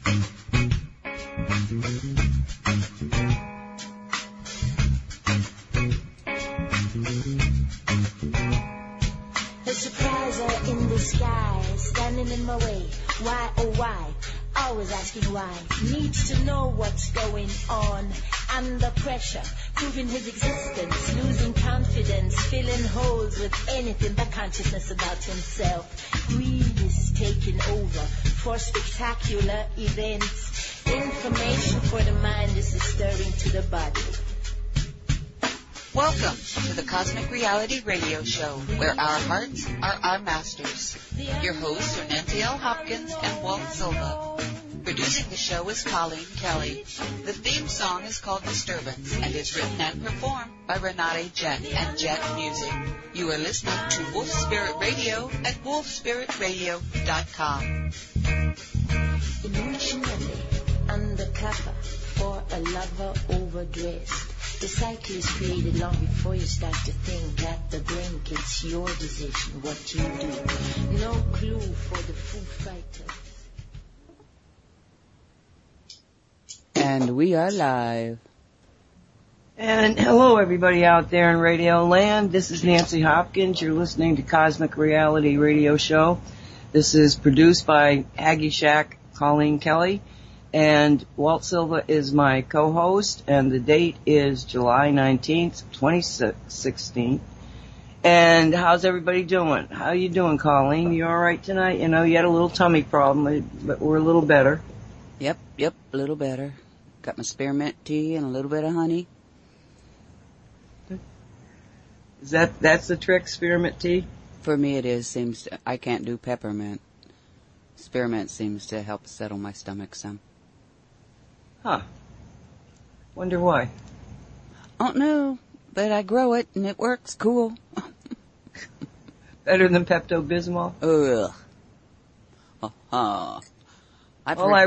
The surpriser in the sky, standing in my way. Why, oh why? Always asking why. Needs to know what's going on. Under pressure, proving his existence, losing confidence, filling holes with anything but consciousness about himself. Greed is taking over for spectacular events. Information for the mind is stirring to the body. Welcome to the Cosmic Reality Radio Show, where our hearts are our masters. Your hosts are Nancy L. Hopkins and Walt Silva. Producing the show is Colleen Kelly. The theme song is called Disturbance and is written and performed by Renate Jet and Jet Music. You are listening to Wolf Spirit Radio at wolfspiritradio.com. Emotionally undercover for a lover overdressed. The cycle is created long before you start to think that the blink, it's your decision what you do. No clue for the Foo Fighters. And we are live. And hello everybody out there in Radio Land. This is Nancy Hopkins. You're listening to Cosmic Reality Radio Show. This is produced by Aggie Shack, Colleen Kelly. And Walt Silva is my co-host, and the date is July 19th, 2016. And how's everybody doing? How you doing, Colleen? You all right tonight? You know, you had a little tummy problem, but we're a little better. Yep, a little better. Got my spearmint tea and a little bit of honey. That's the trick, spearmint tea? For me it is. I can't do peppermint. Spearmint seems to help settle my stomach some. Huh. Wonder why. I don't know, but I grow it and it works cool. Better than Pepto-Bismol? Ugh. All I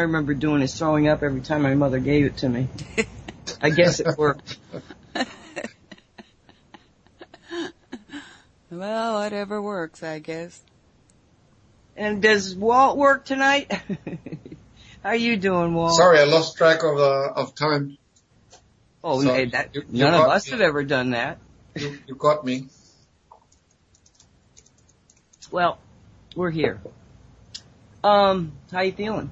remember doing is throwing up every time my mother gave it to me. I guess it worked. Well, whatever works, I guess. And does Walt work tonight? How you doing, Walt? Sorry, I lost track of time. Oh, so hey, none of us have ever done that. You caught me. Well, we're here. How you feeling?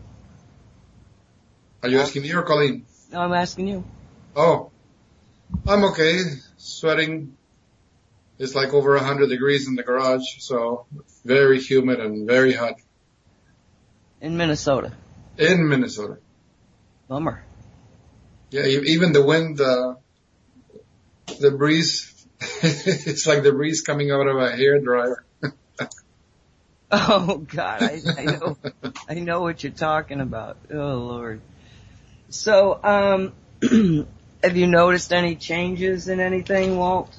Are you asking me or Colleen? No, I'm asking you. Oh, I'm okay. Sweating. It's like over 100 degrees in the garage, so very humid and very hot. In Minnesota. In Minnesota. Bummer. Yeah, even the wind, the breeze, it's like the breeze coming out of a hairdryer. Oh God, I know what you're talking about. Oh Lord. So, have you noticed any changes in anything, Walt?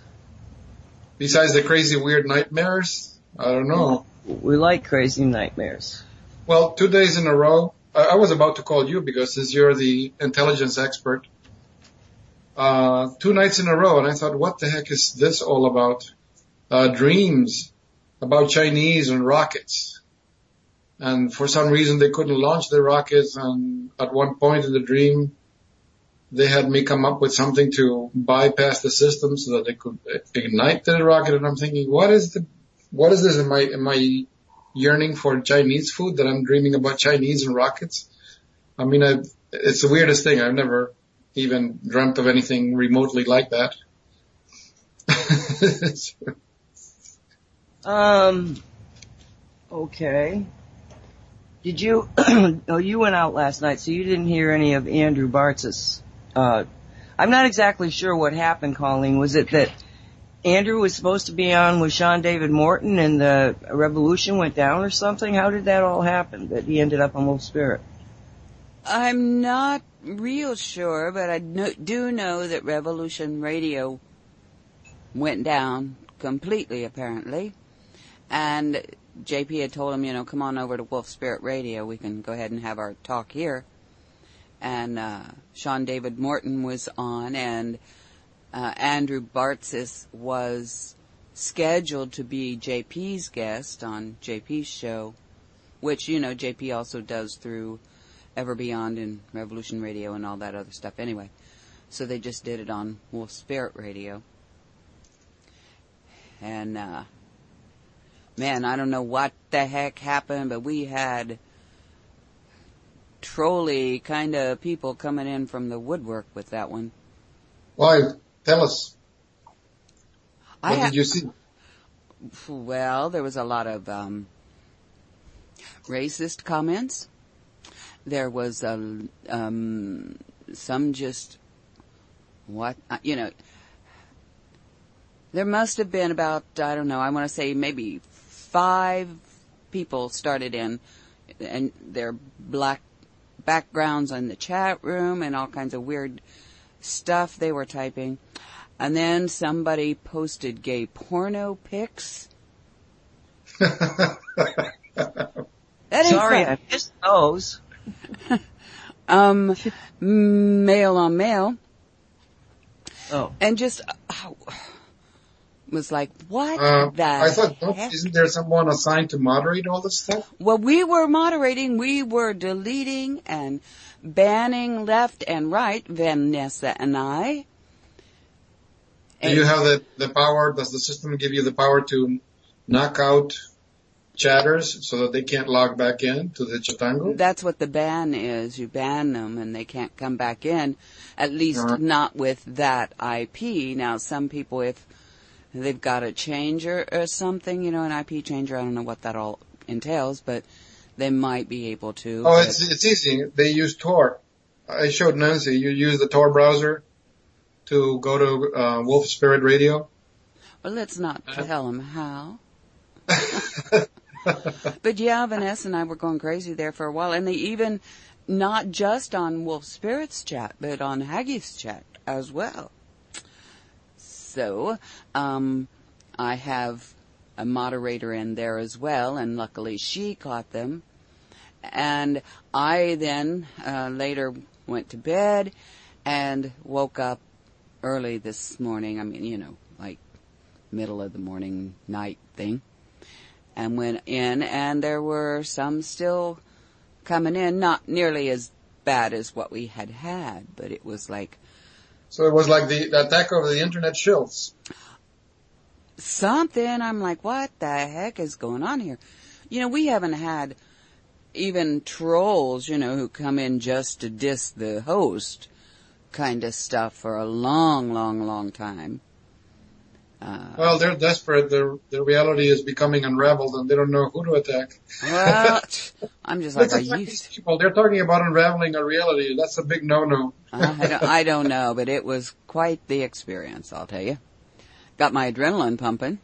Besides the crazy weird nightmares? I don't know. We like crazy nightmares. Well, 2 days in a row, I was about to call you because since you're the intelligence expert, 2 nights in a row, and I thought, what the heck is this all about? Dreams about Chinese and rockets. And for some reason they couldn't launch the rockets, and at one point in the dream, they had me come up with something to bypass the system so that they could ignite the rocket. And I'm thinking, what is this? Am I yearning for Chinese food that I'm dreaming about Chinese and rockets? I mean, it's the weirdest thing. I've never even dreamt of anything remotely like that. Okay. Did you, oh, you went out last night, so you didn't hear any of Andrew Bartz's, I'm not exactly sure what happened, Colleen. Was it that Andrew was supposed to be on with Sean David Morton and the revolution went down or something? How did that all happen, that he ended up on Wolf Spirit? I'm not real sure, but I do know that Revolution Radio went down completely, apparently. And JP had told him, come on over to Wolf Spirit Radio. We can go ahead and have our talk here. And Sean David Morton was on, and Andrew Bartzis was scheduled to be JP's guest on JP's show which, you know, JP also does through Ever Beyond and Revolution Radio and all that other stuff anyway. So they just did it on Wolf Spirit Radio. And, man, I don't know what the heck happened, but we had trolley kind of people coming in from the woodwork with that one. Why? Tell us. What did you see? Well, there was a lot of racist comments. There was some just there must have been about, I don't know, I want to say maybe 5 people started in, and their black backgrounds in the chat room and all kinds of weird stuff they were typing. And then somebody posted gay porno pics. Sorry, I missed those. Male on male. Oh. And just was like, what the I thought, heck? Isn't there someone assigned to moderate all this stuff? Well, we were moderating, we were deleting and banning left and right, Vanessa and I. Do you have the power? Does the system give you the power to knock out chatters so that they can't log back in to the Chatango? That's what the ban is. You ban them and they can't come back in, at least not with that IP. Now, some people, if they've got a changer or something, an IP changer, I don't know what that all entails, but they might be able to. Oh, it's easy. They use Tor. I showed Nancy. You use the Tor browser to go to Wolf Spirit Radio. Well, let's not tell them how. But yeah, Vanessa and I were going crazy there for a while, and they even, not just on Wolf Spirit's chat, but on Haggie's chat as well. So, I have a moderator in there as well, and luckily she caught them. And I then later went to bed and woke up early this morning. I mean, like middle of the morning, night thing. And went in, and there were some still coming in, not nearly as bad as what we had, but it was like... So it was like the attack over the internet shills. Something. I'm like, what the heck is going on here? We haven't had even trolls, who come in just to diss the host kind of stuff for a long, long, long time. Well, they're desperate. Their reality is becoming unraveled, and they don't know who to attack. Well, I'm just like, are you... People, they're talking about unraveling a reality. That's a big no-no. I don't know, but it was quite the experience, I'll tell you. Got my adrenaline pumping.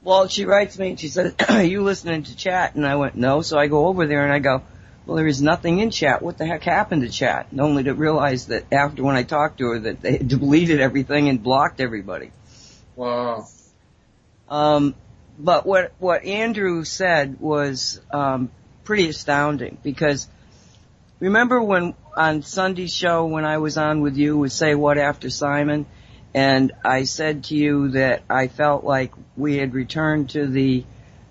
Well, she writes me and she said, are you listening to chat? And I went, no. So I go over there and I go, well, there is nothing in chat. What the heck happened to chat? And only to realize that after when I talked to her that they deleted everything and blocked everybody. Wow. But what Andrew said was pretty astounding, because remember when on Sunday's show when I was on with you with Say What After Simon, and I said to you that I felt like we had returned to the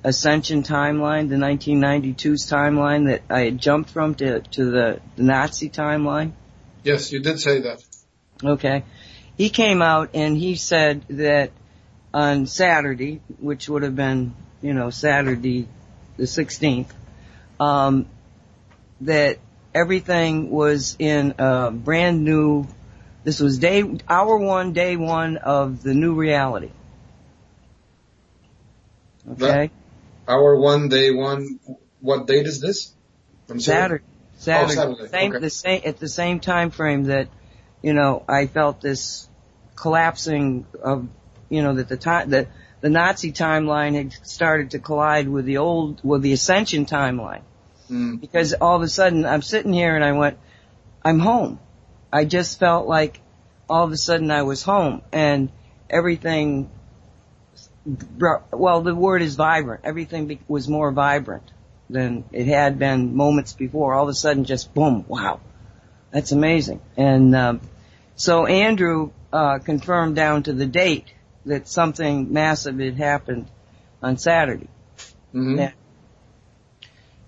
Ascension timeline, the 1992's timeline that I had jumped from to the Nazi timeline? Yes, you did say that. Okay. He came out and he said that on Saturday, which would have been, Saturday the 16th, that everything was in a brand new, this was hour 1, day 1 of the new reality. Okay? Hour 1, day 1, what date is this? I'm sorry. Saturday. Oh, Saturday. At the same time frame that, I felt this collapsing of, that the Nazi timeline had started to collide with the Ascension timeline. Mm. Because all of a sudden I'm sitting here and I went, I'm home. I just felt like all of a sudden I was home, and everything, well, the word is vibrant. Everything was more vibrant than it had been moments before. All of a sudden, just boom, wow. That's amazing. And so Andrew confirmed down to the date that something massive had happened on Saturday. Mm-hmm. And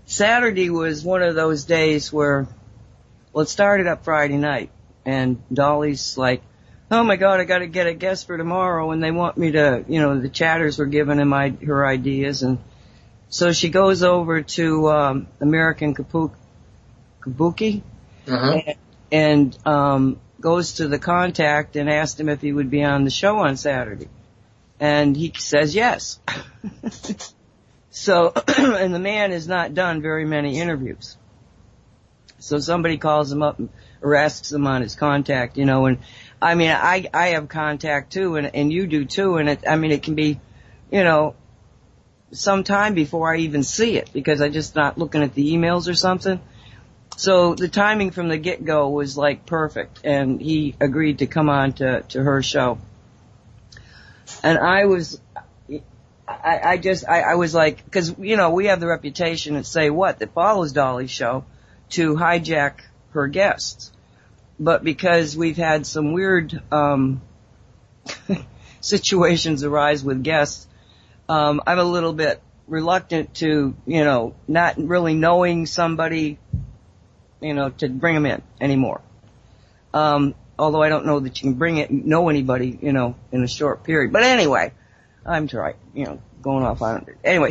Saturday was one of those days where, well, it started up Friday night, and Dolly's like, oh my God, I got to get a guest for tomorrow, and they want me to, the chatters were giving him her ideas, and so she goes over to American Kabuki, and goes to the contact and asked him if he would be on the show on Saturday, and he says yes. So, and the man has not done very many interviews. So somebody calls him up or asks him on his contact, and I mean, I have contact too, and you do too, and it can be, some time before I even see it, because I'm just not looking at the emails or something. So the timing from the get-go was like perfect, and he agreed to come on to her show. And I was like, because, we have the reputation at Say What that follows Dolly's show to hijack her guests. But because we've had some weird situations arise with guests, I'm a little bit reluctant to, not really knowing somebody, to bring them in anymore. Although I don't know that you can know anybody, in a short period. But anyway, I'm trying, going off on it. Anyway,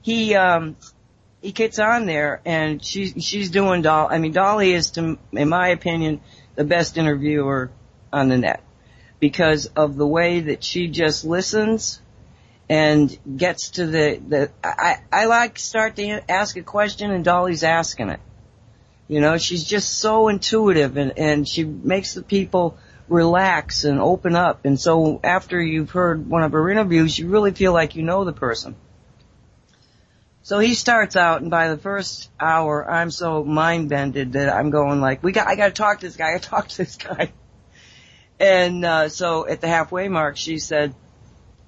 he gets on there, and she's doing Dolly is, in my opinion, the best interviewer on the net, because of the way that she just listens and gets to I like start to ask a question and Dolly's asking it. She's just so intuitive, and she makes the people relax and open up. And so after you've heard one of her interviews, you really feel like you know the person. So he starts out, and by the first hour, I'm so mind-bended that I'm going like, I gotta talk to this guy, And, so at the halfway mark, she said,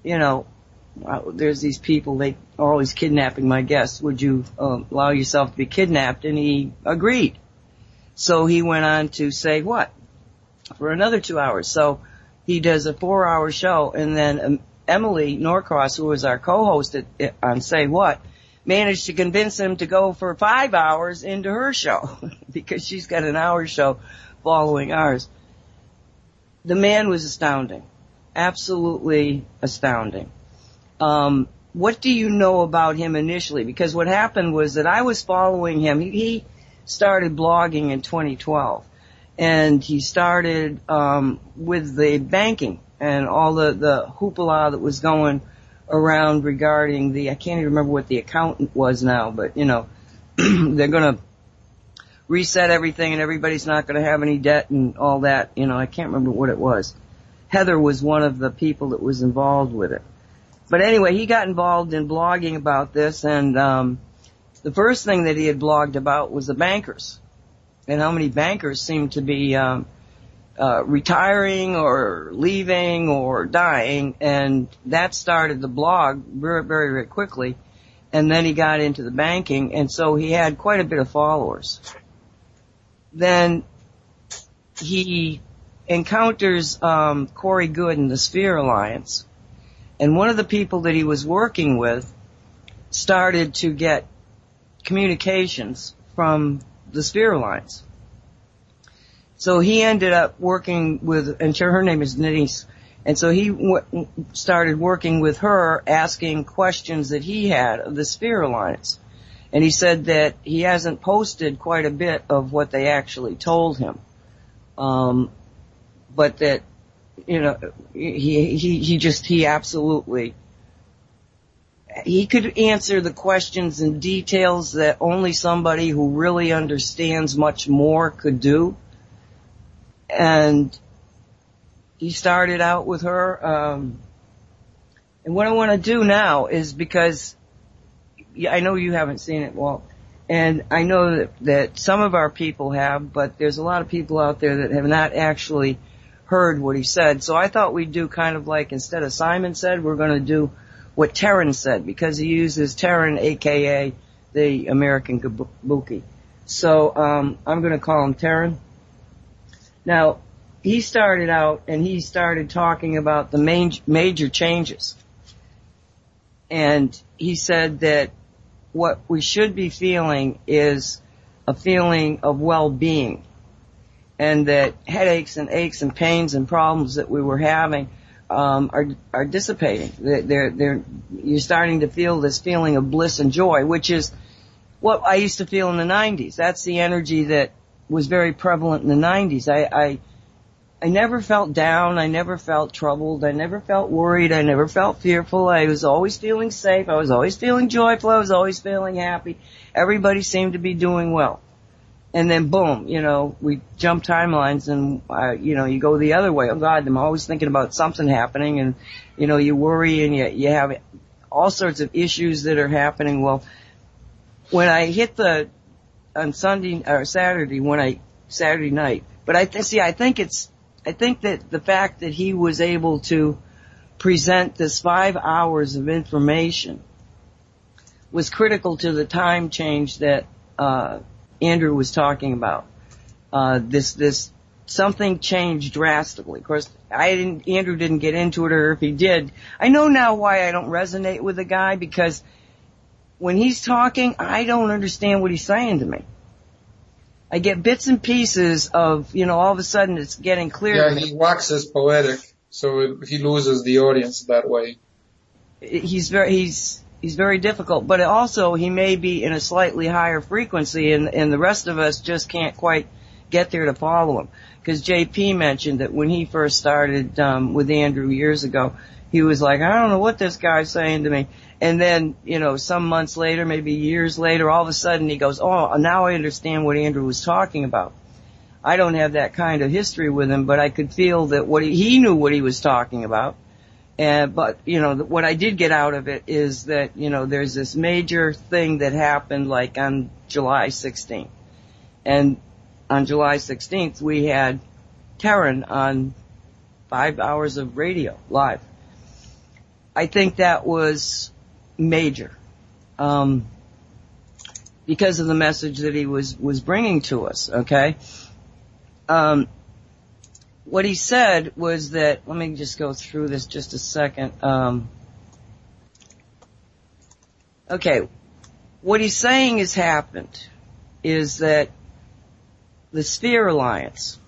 there's these people, they are always kidnapping my guests. Would you, allow yourself to be kidnapped? And he agreed. So he went on to Say What for another 2 hours. So he does a 4-hour show, and then Emily Norcross, who was our co-host on Say What, managed to convince him to go for 5 hours into her show because she's got an hour show following ours. The man was astounding. Absolutely astounding. What do you know about him initially? Because what happened was that I was following him. He started blogging in 2012, and he started with the banking and all the hoopla that was going around regarding I can't even remember what the accountant was now, but they're going to reset everything and everybody's not going to have any debt and all that. I can't remember what it was. Heather was one of the people that was involved with it. But anyway, he got involved in blogging about this, and the first thing that he had blogged about was the bankers, and how many bankers seemed to be retiring or leaving or dying, and that started the blog very, very, very quickly. And then he got into the banking, and so he had quite a bit of followers. Then he encounters Corey Goode in the Sphere Alliance, and one of the people that he was working with started to get communications from the Sphere Alliance. So he ended up working with, and her name is Denise, and so he started working with her, asking questions that he had of the Sphere Alliance. And he said that he hasn't posted quite a bit of what they actually told him. But that, he absolutely, he could answer the questions in details that only somebody who really understands much more could do. And he started out with her, and what I want to do now is, because I know you haven't seen it, Walt, and I know that some of our people have, but there's a lot of people out there that have not actually heard what he said. So I thought we'd do kind of like, instead of Simon said, we're going to do what Terran said, because he uses Terran, aka the American Kabuki. So I'm going to call him Terran. Now, he started out and he started talking about the major changes. And he said that what we should be feeling is a feeling of well-being, and that headaches and aches and pains and problems that we were having are dissipating. You're starting to feel this feeling of bliss and joy, which is what I used to feel in the 90s. That's the energy that was very prevalent in the 90s. I never felt down. I never felt troubled. I never felt worried. I never felt fearful. I was always feeling safe. I was always feeling joyful. I was always feeling happy. Everybody seemed to be doing well. And then boom, we jump timelines and, you go the other way. Oh God, I'm always thinking about something happening, and, you worry and you have all sorts of issues that are happening. Well, when I hit on Sunday or Saturday night, but I think that the fact that he was able to present this 5 hours of information was critical to the time change that, Andrew was talking about. This something changed drastically. Of course, Andrew didn't get into it, or if he did, I know now why I don't resonate with the guy, because when he's talking, I don't understand what he's saying to me. I get bits and pieces of, all of a sudden it's getting clear. Yeah, he waxes poetic, so he loses the audience that way. He's very difficult, but also he may be in a slightly higher frequency, and the rest of us just can't quite get there to follow him. Because JP mentioned that when he first started with Andrew years ago, he was like, I don't know what this guy's saying to me. And then, some months later, maybe years later, all of a sudden he goes, oh, now I understand what Andrew was talking about. I don't have that kind of history with him, but I could feel that he knew what he was talking about. But, what I did get out of it is that, there's this major thing that happened like on July 16th. And on July 16th, we had Terran on 5 hours of radio live. I think that was major, because of the message that he was bringing to us, okay? What he said was that, let me just go through this just a second. Okay, what he's saying has happened is that the Sphere Alliance,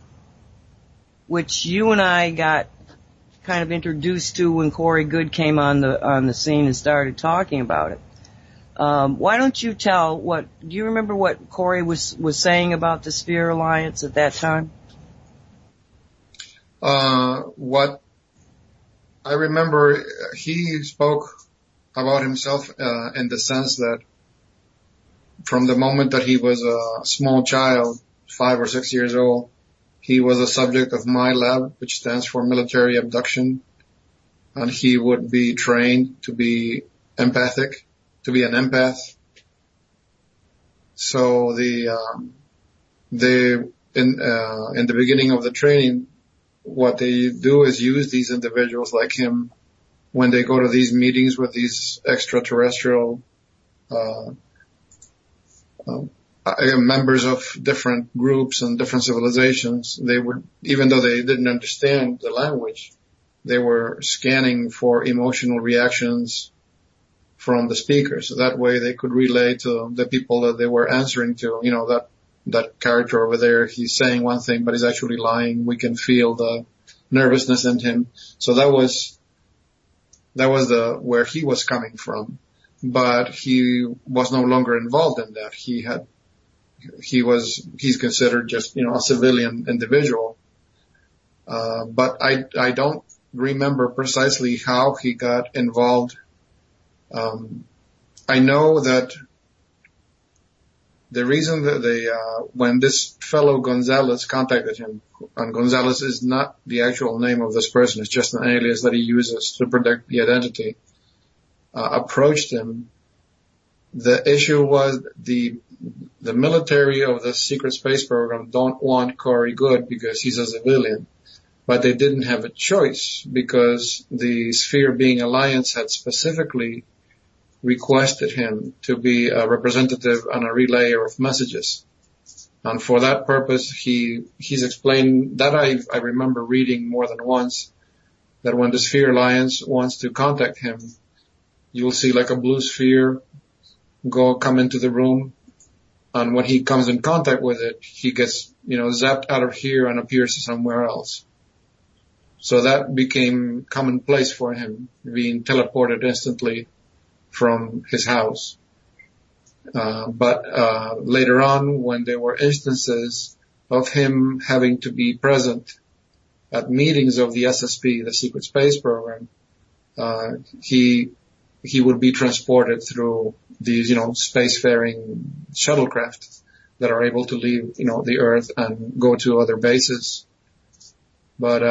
which you and I got kind of introduced to when Corey Good came on the scene and started talking about it. Why don't you do you remember what Corey was saying about the Sphere Alliance at that time? What I remember, he spoke about himself in the sense that from the moment that he was a small child, 5 or 6 years old, he was a subject of my lab, which stands for military abduction, and he would be trained to be empathic, to be an empath. So in the beginning of the training, what they do is use these individuals like him when they go to these meetings with these extraterrestrial members of different groups and different civilizations. They would, even though they didn't understand the language, they were scanning for emotional reactions from the speakers. So that way they could relay to the people that they were answering to, that character over there, he's saying one thing, but he's actually lying. We can feel the nervousness in him. So that was where he was coming from. But he was no longer involved in that. He's considered just, a civilian individual. But I don't remember precisely how he got involved. I know that the reason that when this fellow Gonzalez contacted him, and Gonzalez is not the actual name of this person, it's just an alias that he uses to protect the identity, approached him, the issue was the military of the secret space program don't want Corey Good because he's a civilian. But they didn't have a choice because the Sphere Being Alliance had specifically requested him to be a representative and a relayer of messages. And for that purpose, he's explained that I remember reading more than once that when the Sphere Alliance wants to contact him, you'll see like a blue sphere come into the room. And when he comes in contact with it, he gets, zapped out of here and appears somewhere else. So that became commonplace for him, being teleported instantly from his house. But later on, when there were instances of him having to be present at meetings of the SSP, the Secret Space Program, he would be transported through these, spacefaring shuttlecraft that are able to leave, the Earth and go to other bases. But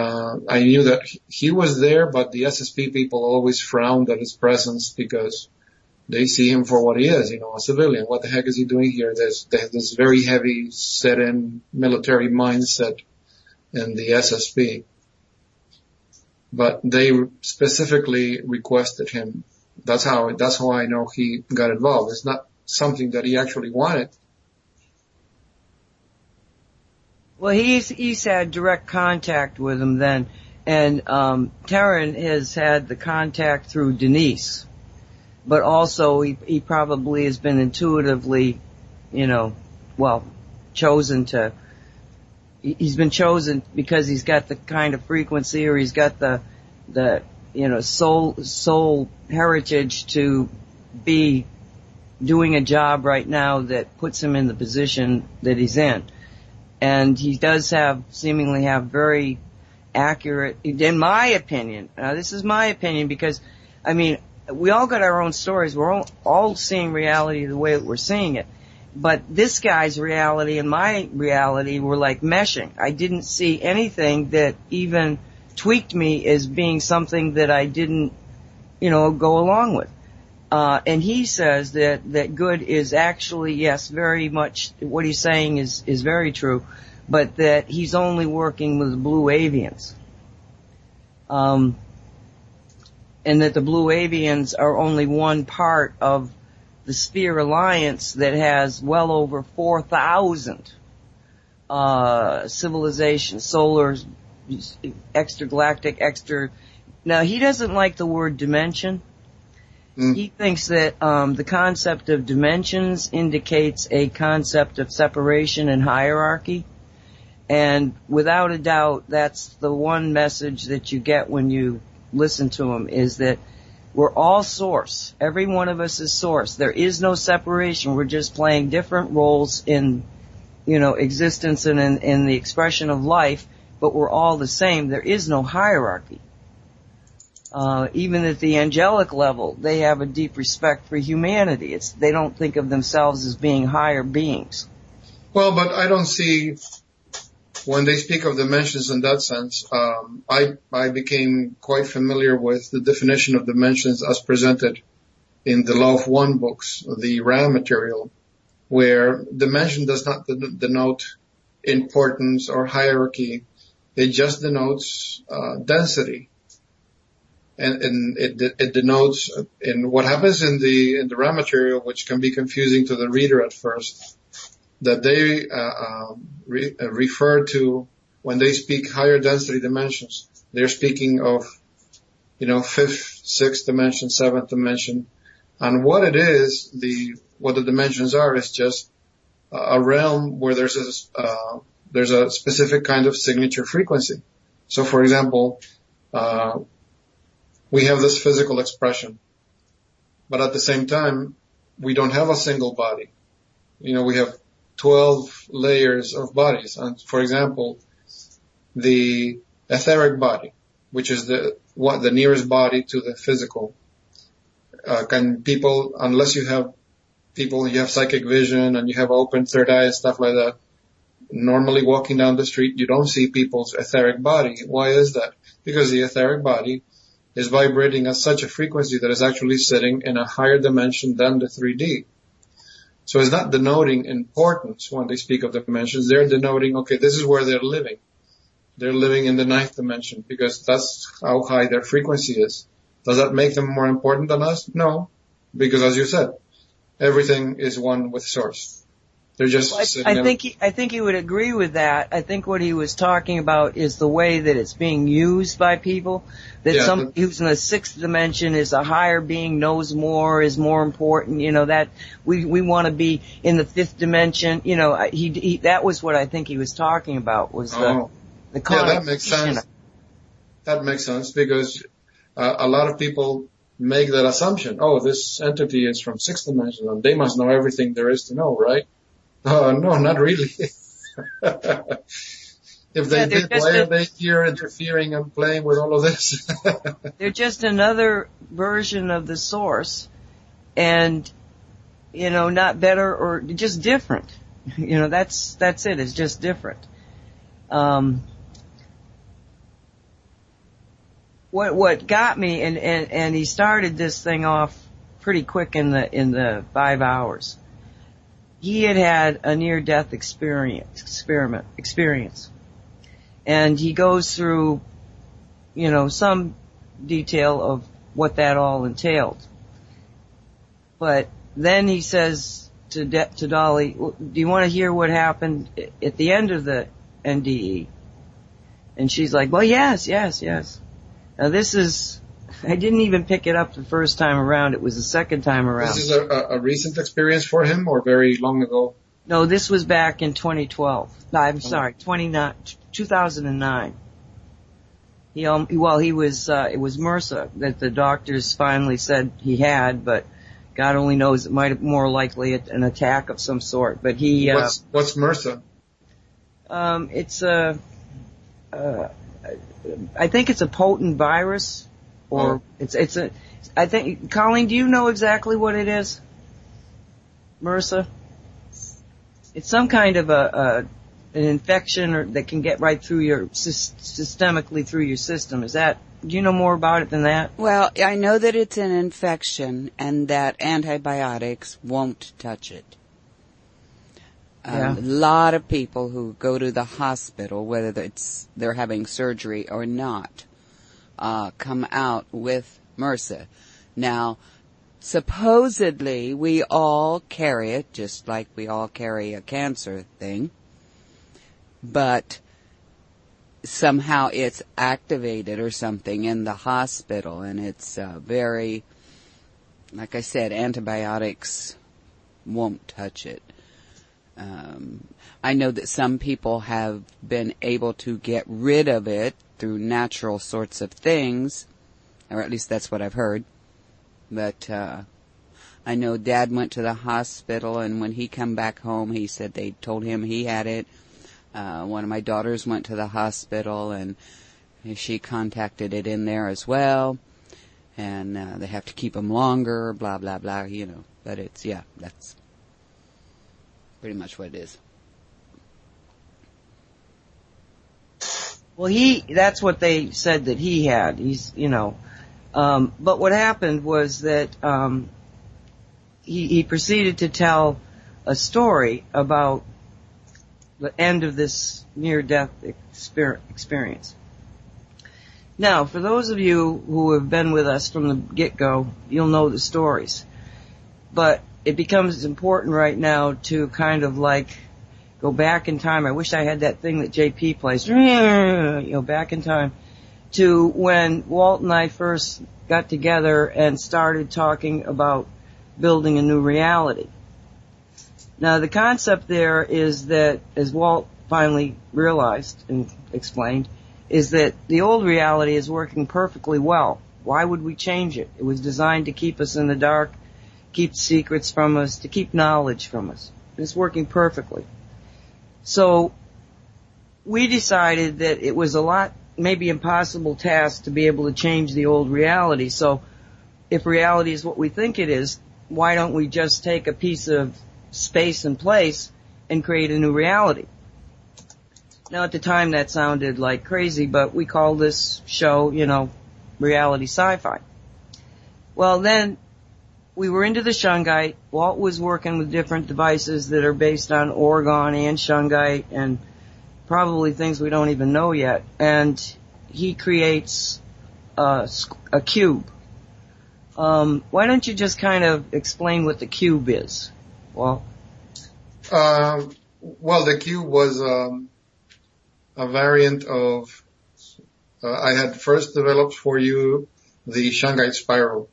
I knew that he was there, but the SSP people always frowned at his presence because they see him for what he is, a civilian. What the heck is he doing here? There's this very heavy set-in military mindset in the SSP. But they specifically requested him. That's how I know he got involved. It's not something that he actually wanted. Well, he's had direct contact with him then, and Terran has had the contact through Denise, but also he probably has been intuitively, chosen to. He's been chosen because he's got the kind of frequency, or he's got the soul heritage to be doing a job right now that puts him in the position that he's in. And he does seemingly have very accurate, in my opinion, now this is my opinion because, we all got our own stories. We're all seeing reality the way that we're seeing it. But this guy's reality and my reality were like meshing. I didn't see anything that even tweaked me as being something that I didn't, go along with. And he says that good is actually, yes, very much what he's saying is very true, but that he's only working with blue avians. And that the blue avians are only one part of the Sphere Alliance that has well over 4,000 civilizations, solar, extragalactic, Now, he doesn't like the word dimension. He thinks that the concept of dimensions indicates a concept of separation and hierarchy. And without a doubt, that's the one message that you get when you listen to him, is that we're all source. Every one of us is source. There is no separation. We're just playing different roles in, existence and in the expression of life, but we're all the same. There is no hierarchy. Even at the angelic level, they have a deep respect for humanity. They don't think of themselves as being higher beings. Well, but I don't see, when they speak of dimensions in that sense, I became quite familiar with the definition of dimensions as presented in the Law of One books, the RAM material, where dimension does not denote importance or hierarchy. It just denotes density. And it denotes, in what happens in the RAM material, which can be confusing to the reader at first, that they refer to, when they speak higher density dimensions, they're speaking of, fifth, sixth dimension, seventh dimension. And what it is, what the dimensions are, is just a realm where there's a specific kind of signature frequency. So, for example, we have this physical expression, but at the same time, we don't have a single body. We have 12 layers of bodies. And for example, the etheric body, which is the nearest body to the physical, unless you have psychic vision and you have open third eye and stuff like that, normally walking down the street, you don't see people's etheric body. Why is that? Because the etheric body is vibrating at such a frequency that is actually sitting in a higher dimension than the 3D. So it's not denoting importance when they speak of dimensions. They're denoting, okay, this is where they're living. They're living in the 9th dimension because that's how high their frequency is. Does that make them more important than us? No, because as you said, everything is one with Source. They're just I think he would agree with that. I think what he was talking about is the way that it's being used by people. That somebody who's in the sixth dimension is a higher being, knows more, is more important. You know, that we want to be in the fifth dimension. You know, he that was what I think he was talking about, was the that makes sense. That makes sense, because a lot of people make that assumption. Oh, this entity is from sixth dimension, and they must know everything there is to know, right? No, not really. If they did, why are they here interfering and playing with all of this? They're just another version of the source, and, you know, not better or just different. You know, that's it. It's just different. What got me, and he started this thing off pretty quick in the 5 hours. He had a near-death experience. And he goes through, you know, some detail of what that all entailed. But then he says to Dolly, do you want to hear what happened at the end of the NDE? And she's like, well, yes. Now I didn't even pick it up the first time around. It was the second time around. This is a recent experience for him, or very long ago? No, this was back in 2012. No, I'm sorry, 2009. He was, it was MRSA that the doctors finally said he had, but God only knows, it might have more likely an attack of some sort. But he, what's MRSA? It's I think it's a potent virus, or I think, Colleen, do you know exactly what it is? MRSA? It's some kind of an infection that can get right through systemically through your system. Do you know more about it than that? Well, I know that it's an infection and that antibiotics won't touch it. A lot of people who go to the hospital, whether they're having surgery or not, come out with MRSA. Now, supposedly we all carry it, just like we all carry a cancer thing, but somehow it's activated or something in the hospital, and it's very, like I said, antibiotics won't touch it. I know that some people have been able to get rid of it through natural sorts of things, or at least that's what I've heard. But I know Dad went to the hospital, and when he come back home, he said they told him he had it. One of my daughters went to the hospital, and she contacted it in there as well. And they have to keep them longer, blah, blah, blah, you know. But that's pretty much what it is. Well, that's what they said that he had. He's, you know, but what happened was that, he proceeded to tell a story about the end of this near-death experience. Now, for those of you who have been with us from the get-go, you'll know the stories. But it becomes important right now to kind of like go back in time. I wish I had that thing that JP plays, you know, back in time to when Walt and I first got together and started talking about building a new reality. Now, the concept there is that, as Walt finally realized and explained, is that the old reality is working perfectly well. Why would we change it? It was designed to keep us in the dark, keep secrets from us, to keep knowledge from us. It's working perfectly. So we decided that it was a lot, maybe impossible task to be able to change the old reality. So if reality is what we think it is, why don't we just take a piece of space and place and create a new reality? Now, at the time that sounded like crazy, but we called this show, you know, Reality Sci-Fi. Well, then we were into the Shungite. Walt was working with different devices that are based on Orgone and Shungite and probably things we don't even know yet. And he creates a cube. Why don't you just kind of explain what the cube is, Walt? Well, the cube was a variant of. I had first developed for you the Shungite spiral.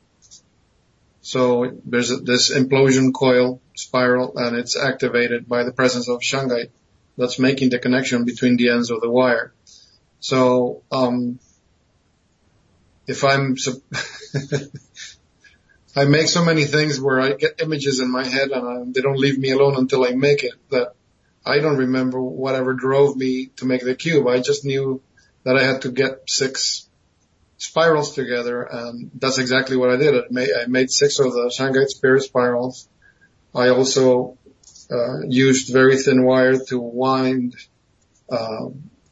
So there's this implosion coil spiral, and it's activated by the presence of Shungite that's making the connection between the ends of the wire. So if I make so many things where I get images in my head and they don't leave me alone until I make it, that I don't remember whatever drove me to make the cube. I just knew that I had to get 6 spirals together, and that's exactly what I did. I made 6 of the Shungite spirit spirals. I also used very thin wire to wind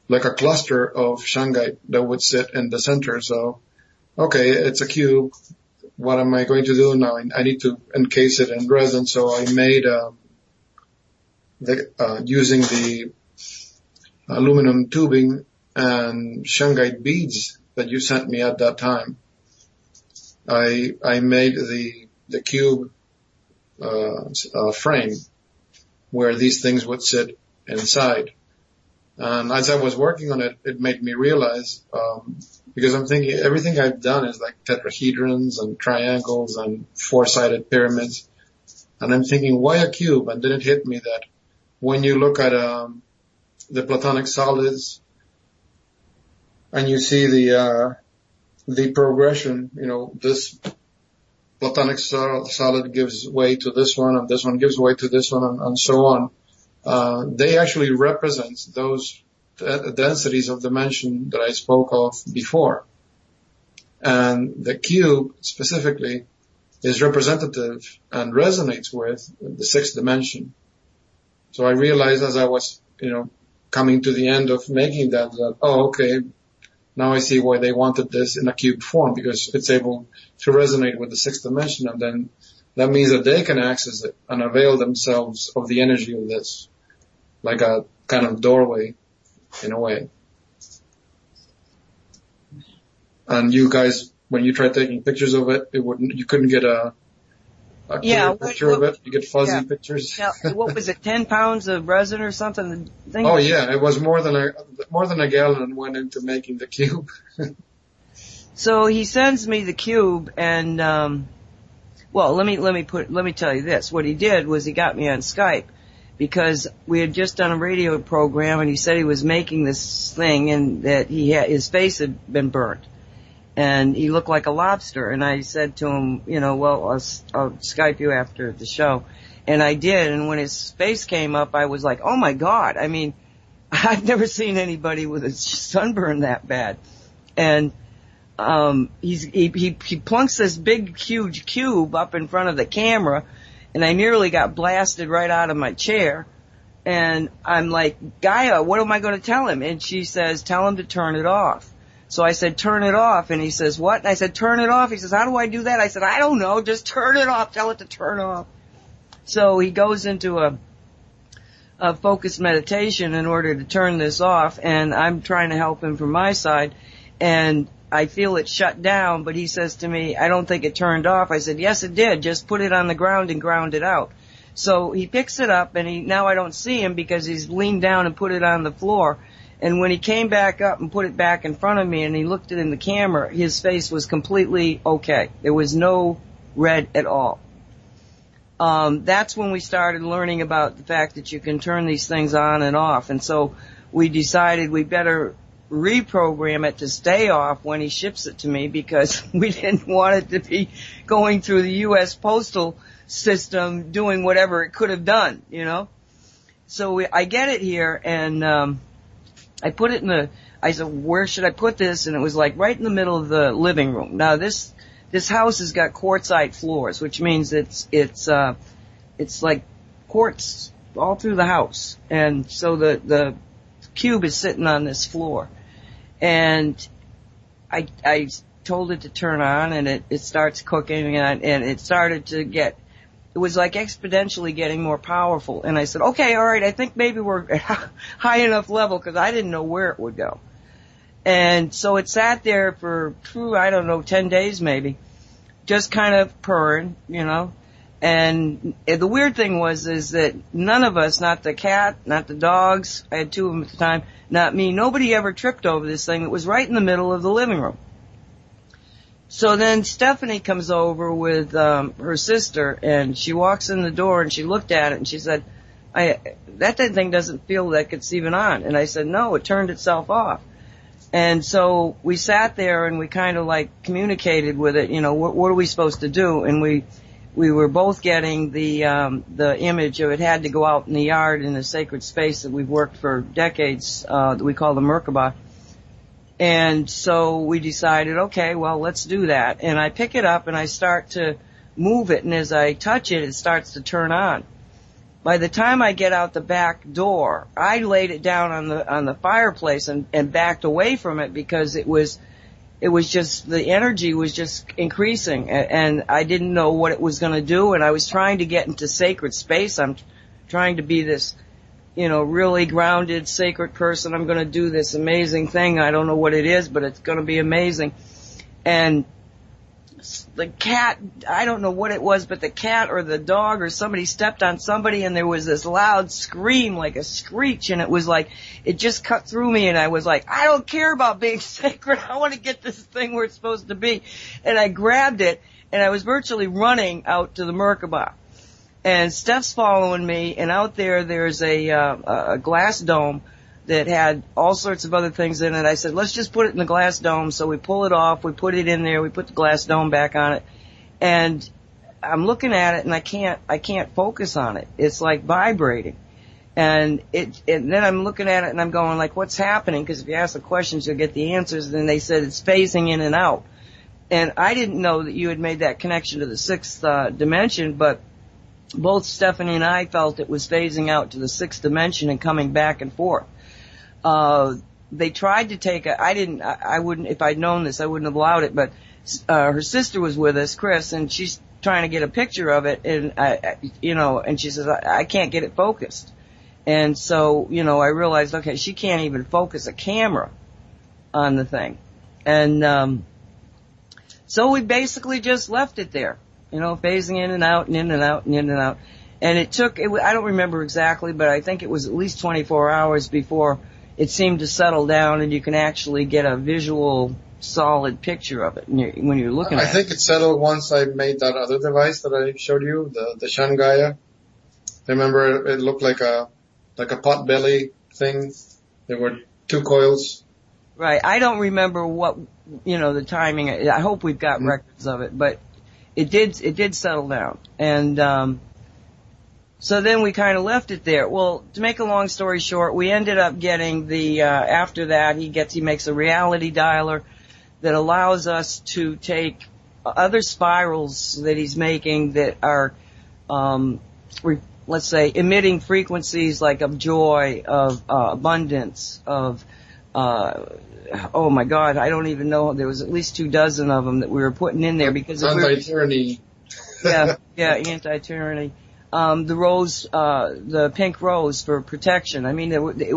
like a cluster of Shungite that would sit in the center. So, okay, it's a cube. What am I going to do now? I need to encase it in resin. So I made using the aluminum tubing and Shungite beads that you sent me at that time. I made the cube frame where these things would sit inside. And as I was working on it, it made me realize, because I'm thinking everything I've done is like tetrahedrons and triangles and 4-sided pyramids. And I'm thinking, why a cube? And then it hit me that when you look at the Platonic solids and you see the progression, this Platonic solid gives way to this one, and this one gives way to this one, and so on. They actually represent those densities of dimension that I spoke of before. And the cube specifically is representative and resonates with the 6th dimension. So I realized as I was, coming to the end of making that, okay, now I see why they wanted this in a cube form, because it's able to resonate with the 6th dimension, and then that means that they can access it and avail themselves of the energy of this, like a kind of doorway, in a way. And you guys, when you tried taking pictures of it, you couldn't get a clear picture of it. You get fuzzy pictures. Now, what was it, 10 pounds of resin or something? Oh yeah, it was more than a gallon went into making the cube. So he sends me the cube, and well, let me tell you this. What he did was he got me on Skype, because we had just done a radio program, and he said he was making this thing, and that his face had been burnt, and he looked like a lobster. And I said to him, well, I'll Skype you after the show. And I did, and when his face came up, I was like, oh my God. I mean, I've never seen anybody with a sunburn that bad. And he plunks this big, huge cube up in front of the camera, and I nearly got blasted right out of my chair. And I'm like, Gaia, what am I going to tell him? And she says, tell him to turn it off. So I said, turn it off. And he says, what? And I said, turn it off. He says, how do I do that? I said, I don't know. Just turn it off. Tell it to turn off. So he goes into a focused meditation in order to turn this off. And I'm trying to help him from my side. And I feel it shut down, but he says to me, I don't think it turned off. I said, yes, it did. Just put it on the ground and ground it out. So he picks it up, and now I don't see him because he's leaned down and put it on the floor. And when he came back up and put it back in front of me and he looked it in the camera, his face was completely okay. There was no red at all. That's when we started learning about the fact that you can turn these things on and off. And so we decided we better reprogram it to stay off when he ships it to me, because we didn't want it to be going through the U.S. postal system doing whatever it could have done, So I get it here, and I put it I said, where should I put this? And it was like right in the middle of the living room. Now this house has got quartzite floors, which means it's like quartz all through the house. And so the cube is sitting on this floor. And I told it to turn on, and it starts cooking, and it started to it was like exponentially getting more powerful. And I said, okay, all right, I think maybe we're at high enough level, because I didn't know where it would go. And so it sat there for, 10 days maybe, just kind of purring, And the weird thing is that none of us, not the cat, not the dogs, I had 2 of them at the time, not me, nobody ever tripped over this thing that was right in the middle of the living room. So then Stephanie comes over with her sister, and she walks in the door, and she looked at it, and she said, that thing doesn't feel like it's even on. And I said, no, it turned itself off. And so we sat there, and we kind of like communicated with it, what are we supposed to do? And we were both getting the image of it had to go out in the yard in a sacred space that we've worked for decades, that we call the Merkaba. And so we decided, okay, well, let's do that. And I pick it up and I start to move it, and as I touch it, it starts to turn on. By the time I get out the back door, I laid it down on the fireplace and backed away from it because it was just, the energy was just increasing, and I didn't know what it was going to do, and I was trying to get into sacred space. I'm trying to be this, really grounded, sacred person. I'm going to do this amazing thing. I don't know what it is, but it's going to be amazing. And the cat, I don't know what it was, but the cat or the dog or somebody stepped on somebody, and there was this loud scream, like a screech, and it was like, it just cut through me, and I was like, I don't care about being sacred. I want to get this thing where it's supposed to be. And I grabbed it, and I was virtually running out to the Merkaba. And Steph's following me, and out there's a glass dome that had all sorts of other things in it. I said, let's just put it in the glass dome. So we pull it off, we put it in there, we put the glass dome back on it. And I'm looking at it, and I can't focus on it. It's like vibrating. And then I'm looking at it, and I'm going like, what's happening? Because if you ask the questions, you'll get the answers. And they said it's phasing in and out. And I didn't know that you had made that connection to the 6th dimension, but both Stephanie and I felt it was phasing out to the 6th dimension and coming back and forth. They tried to take I wouldn't, if I'd known this, I wouldn't have allowed it, but her sister was with us, Chris, and she's trying to get a picture of it, and and she says, I can't get it focused. And so, I realized, okay, she can't even focus a camera on the thing. And so we basically just left it there, phasing in and out and in and out and in and out. And it took, I don't remember exactly, but I think it was at least 24 hours before it seemed to settle down and you can actually get a visual, solid picture of it when you're looking at it. I think it settled once I made that other device that I showed you, the Shangaya. Remember, it looked like a pot belly thing. There were 2 coils. Right. I don't remember what, the timing. I hope we've got records of it, but it did settle down. And, so then we kind of left it there. Well, to make a long story short, we ended up getting after that, he makes a reality dialer that allows us to take other spirals that he's making that are, let's say, emitting frequencies like of joy, of abundance, of, oh my God, I don't even know. There was at least 24 of them that we were putting in there because anti-tyranny. Yeah, anti-tyranny. The rose, the pink rose for protection. I mean, it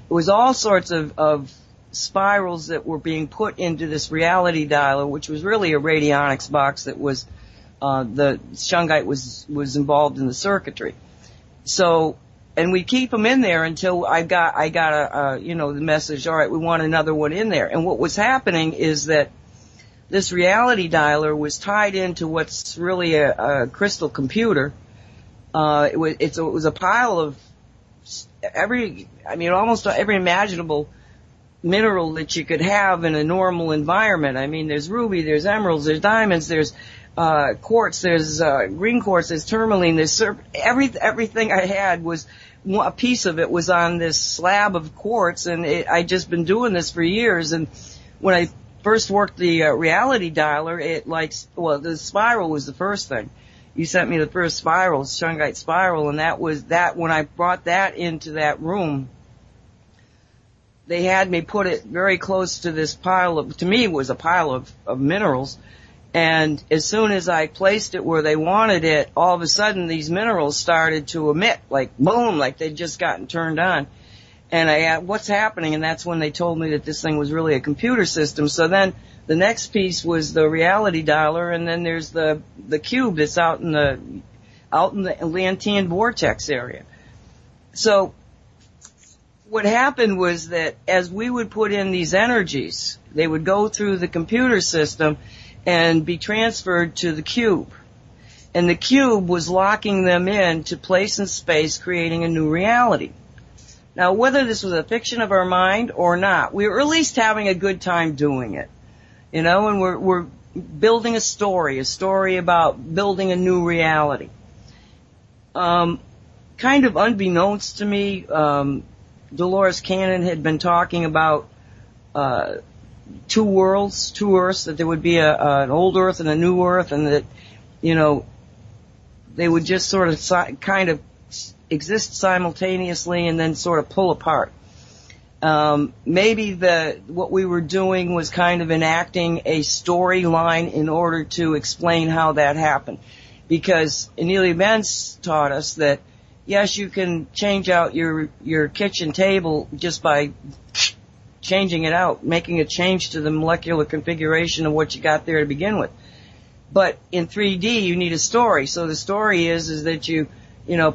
was all sorts of spirals that were being put into this reality dialer, which was really a radionics box that was, the shungite was involved in the circuitry. So, and we keep them in there until I got the message, all right, we want another one in there. And what was happening is that this reality dialer was tied into what's really a crystal computer. It was a pile of almost every imaginable mineral that you could have in a normal environment. I mean, there's ruby, there's emeralds, there's diamonds, there's quartz, there's green quartz, there's tourmaline, there's everything I had was a piece of it was on this slab of quartz, and I'd just been doing this for years. And when I first worked the reality dialer, the spiral was the first thing. You sent me the first spiral, shungite spiral, and that when I brought that into that room, they had me put it very close to this to me it was a pile of minerals, and as soon as I placed it where they wanted it, all of a sudden these minerals started to emit, like boom, like they'd just gotten turned on. And I asked, what's happening? And that's when they told me that this thing was really a computer system. So then the next piece was the reality dialer, and then there's the cube that's out in the Atlantean vortex area. So what happened was that as we would put in these energies, they would go through the computer system and be transferred to the cube. And the cube was locking them in to place in space, creating a new reality. Now, whether this was a fiction of our mind or not, we were at least having a good time doing it. You know, and we're building a story about building a new reality. Kind of unbeknownst to me, Dolores Cannon had been talking about two worlds, two Earths, that there would be an old Earth and a new Earth, and that, you know, they would just sort of kind of exist simultaneously and then sort of pull apart. Maybe what we were doing was kind of enacting a storyline in order to explain how that happened. Because Amelia Benz taught us that, yes, you can change out your kitchen table just by changing it out, making a change to the molecular configuration of what you got there to begin with. But in 3D, you need a story. So the story is that you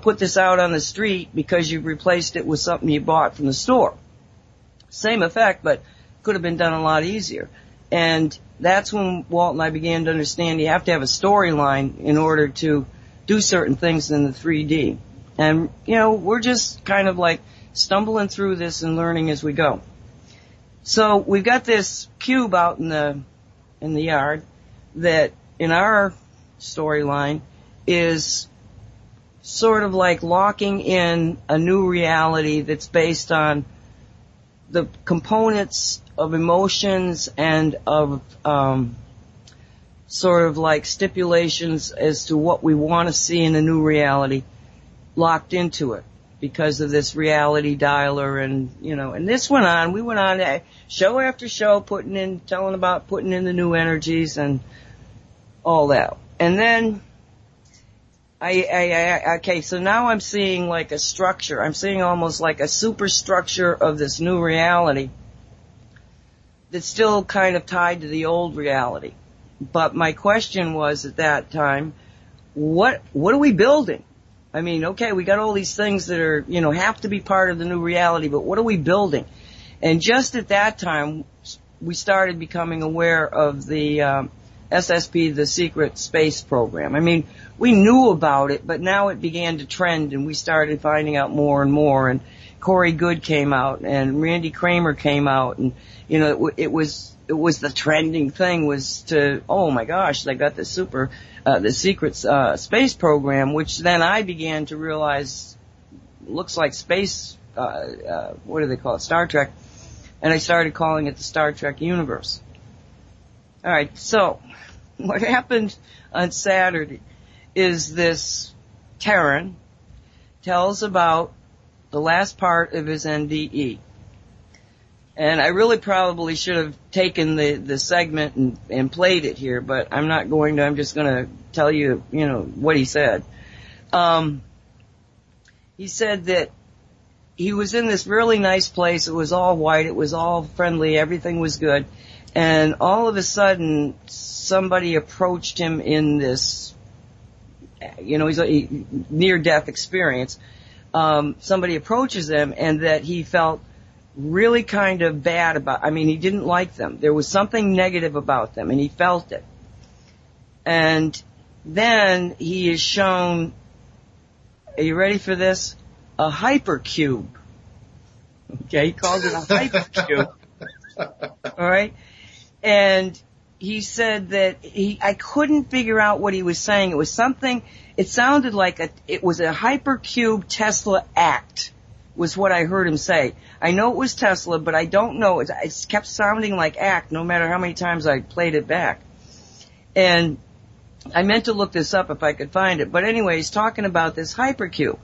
put this out on the street because you've replaced it with something you bought from the store. Same effect, but could have been done a lot easier. And that's when Walt and I began to understand you have to have a storyline in order to do certain things in the 3D. And, you know, we're just kind of like stumbling through this and learning as we go. So we've got this cube out in the yard that in our storyline is sort of like locking in a new reality that's based on the components of emotions and of sort of like stipulations as to what we want to see in a new reality locked into it because of this reality dialer. And, you know, and this went on. We went on show after show telling about putting in the new energies and all that. And then okay, so now I'm seeing like a structure. I'm seeing almost like a superstructure of this new reality that's still kind of tied to the old reality. But my question was at that time, what are we building? I mean, okay, we got all these things that are, you know, have to be part of the new reality, but what are we building? And just at that time, we started becoming aware of the SSP, the Secret Space Program. I mean, we knew about it, but now it began to trend, and we started finding out more and more. And Corey Goode came out, and Randy Kramer came out, and you know, it was the trending thing was to, oh my gosh, they got the Secret Space Program, which then I began to realize looks like space. What do they call it? Star Trek, and I started calling it the Star Trek universe. All right, so what happened on Saturday is this Terran tells about the last part of his NDE. And I really probably should have taken the segment and played it here, but I'm not going to. I'm just going to tell you, you know, what he said. He said that he was in this really nice place. It was all white. It was all friendly. Everything was good. And all of a sudden, somebody approached him in this, you know, he's a near-death experience. Somebody approaches him, and that he felt really kind of bad about, I mean, he didn't like them. There was something negative about them, and he felt it. And then he is shown, are you ready for this? A hypercube. Okay, he called it a hypercube. All right? And he said that I couldn't figure out what he was saying. It was something, it sounded like it was a hypercube Tesla act, was what I heard him say. I know it was Tesla, but I don't know. It kept sounding like act no matter how many times I played it back. And I meant to look this up if I could find it. But anyway, he's talking about this hypercube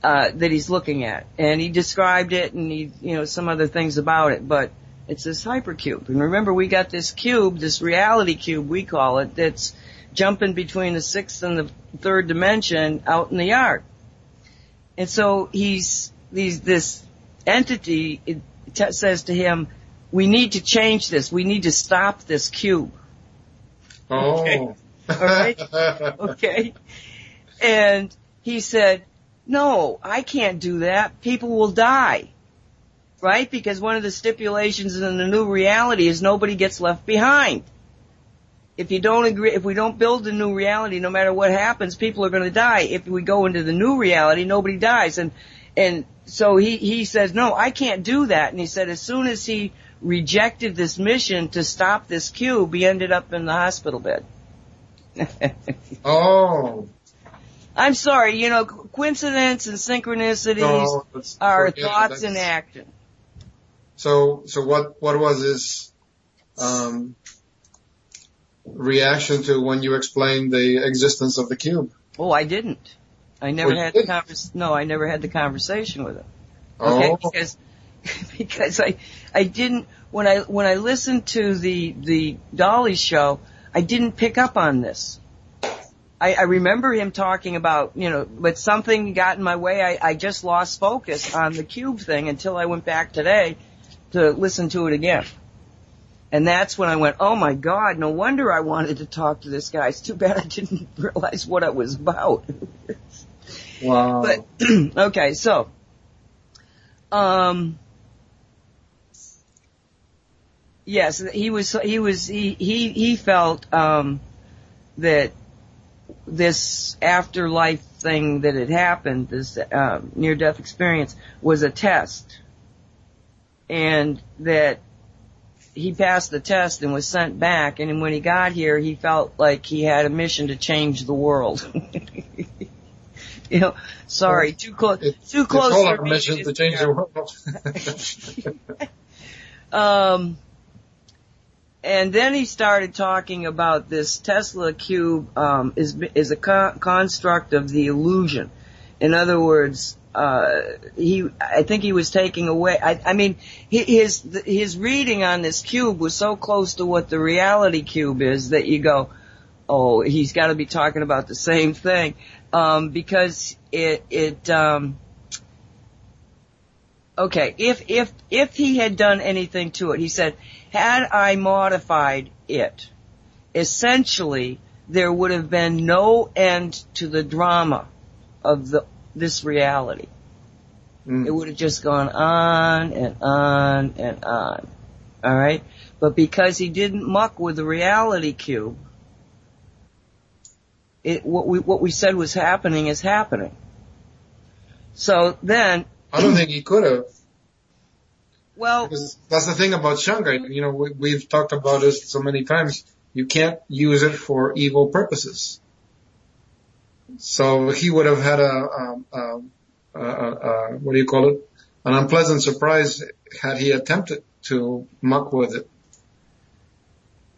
that he's looking at. And he described it and some other things about it. But it's this hypercube. And remember, we got this cube, this reality cube we call it, that's jumping between the sixth and the third dimension out in the yard. And so this entity says to him, we need to change this. We need to stop this cube. Oh. Okay. All right? Okay. And he said, no, I can't do that. People will die. Right? Because one of the stipulations in the new reality is nobody gets left behind. If you don't agree, if we don't build the new reality, no matter what happens, people are going to die. If we go into the new reality, nobody dies. And so he says, no, I can't do that. And he said as soon as he rejected this mission to stop this cube, he ended up in the hospital bed. Oh. I'm sorry, coincidence and synchronicities are thoughts in action. So what was his reaction to when you explained the existence of the cube? Oh, I didn't. I never had the conversation with him. Okay, because I didn't when I listened to the Dolly show, I didn't pick up on this. I remember him talking about, but something got in my way. I just lost focus on the cube thing until I went back today to listen to it again. And that's when I went, oh my God, no wonder I wanted to talk to this guy. It's too bad I didn't realize what it was about. Wow. But, okay, so, yes, he felt, that this afterlife thing that had happened, this, near-death experience, was a test. And that he passed the test and was sent back, and when he got here, he felt like he had a mission to change the world. Sorry, too close. Too close. It's all our mission to change the world. And then he started talking about this Tesla cube is a construct of the illusion. In other words, I think he was taking away. I mean, his reading on this cube was so close to what the reality cube is that you go, oh, he's got to be talking about the same thing, because okay, if he had done anything to it, he said, had I modified it, essentially there would have been no end to the drama of this reality. It would have just gone on and on and on. All right? But because he didn't muck with the reality cube, what we said was happening is happening. So then, I don't think he could have. Well, because that's the thing about Shungite. We've talked about this so many times. You can't use it for evil purposes. So he would have had what do you call it? An unpleasant surprise had he attempted to muck with it.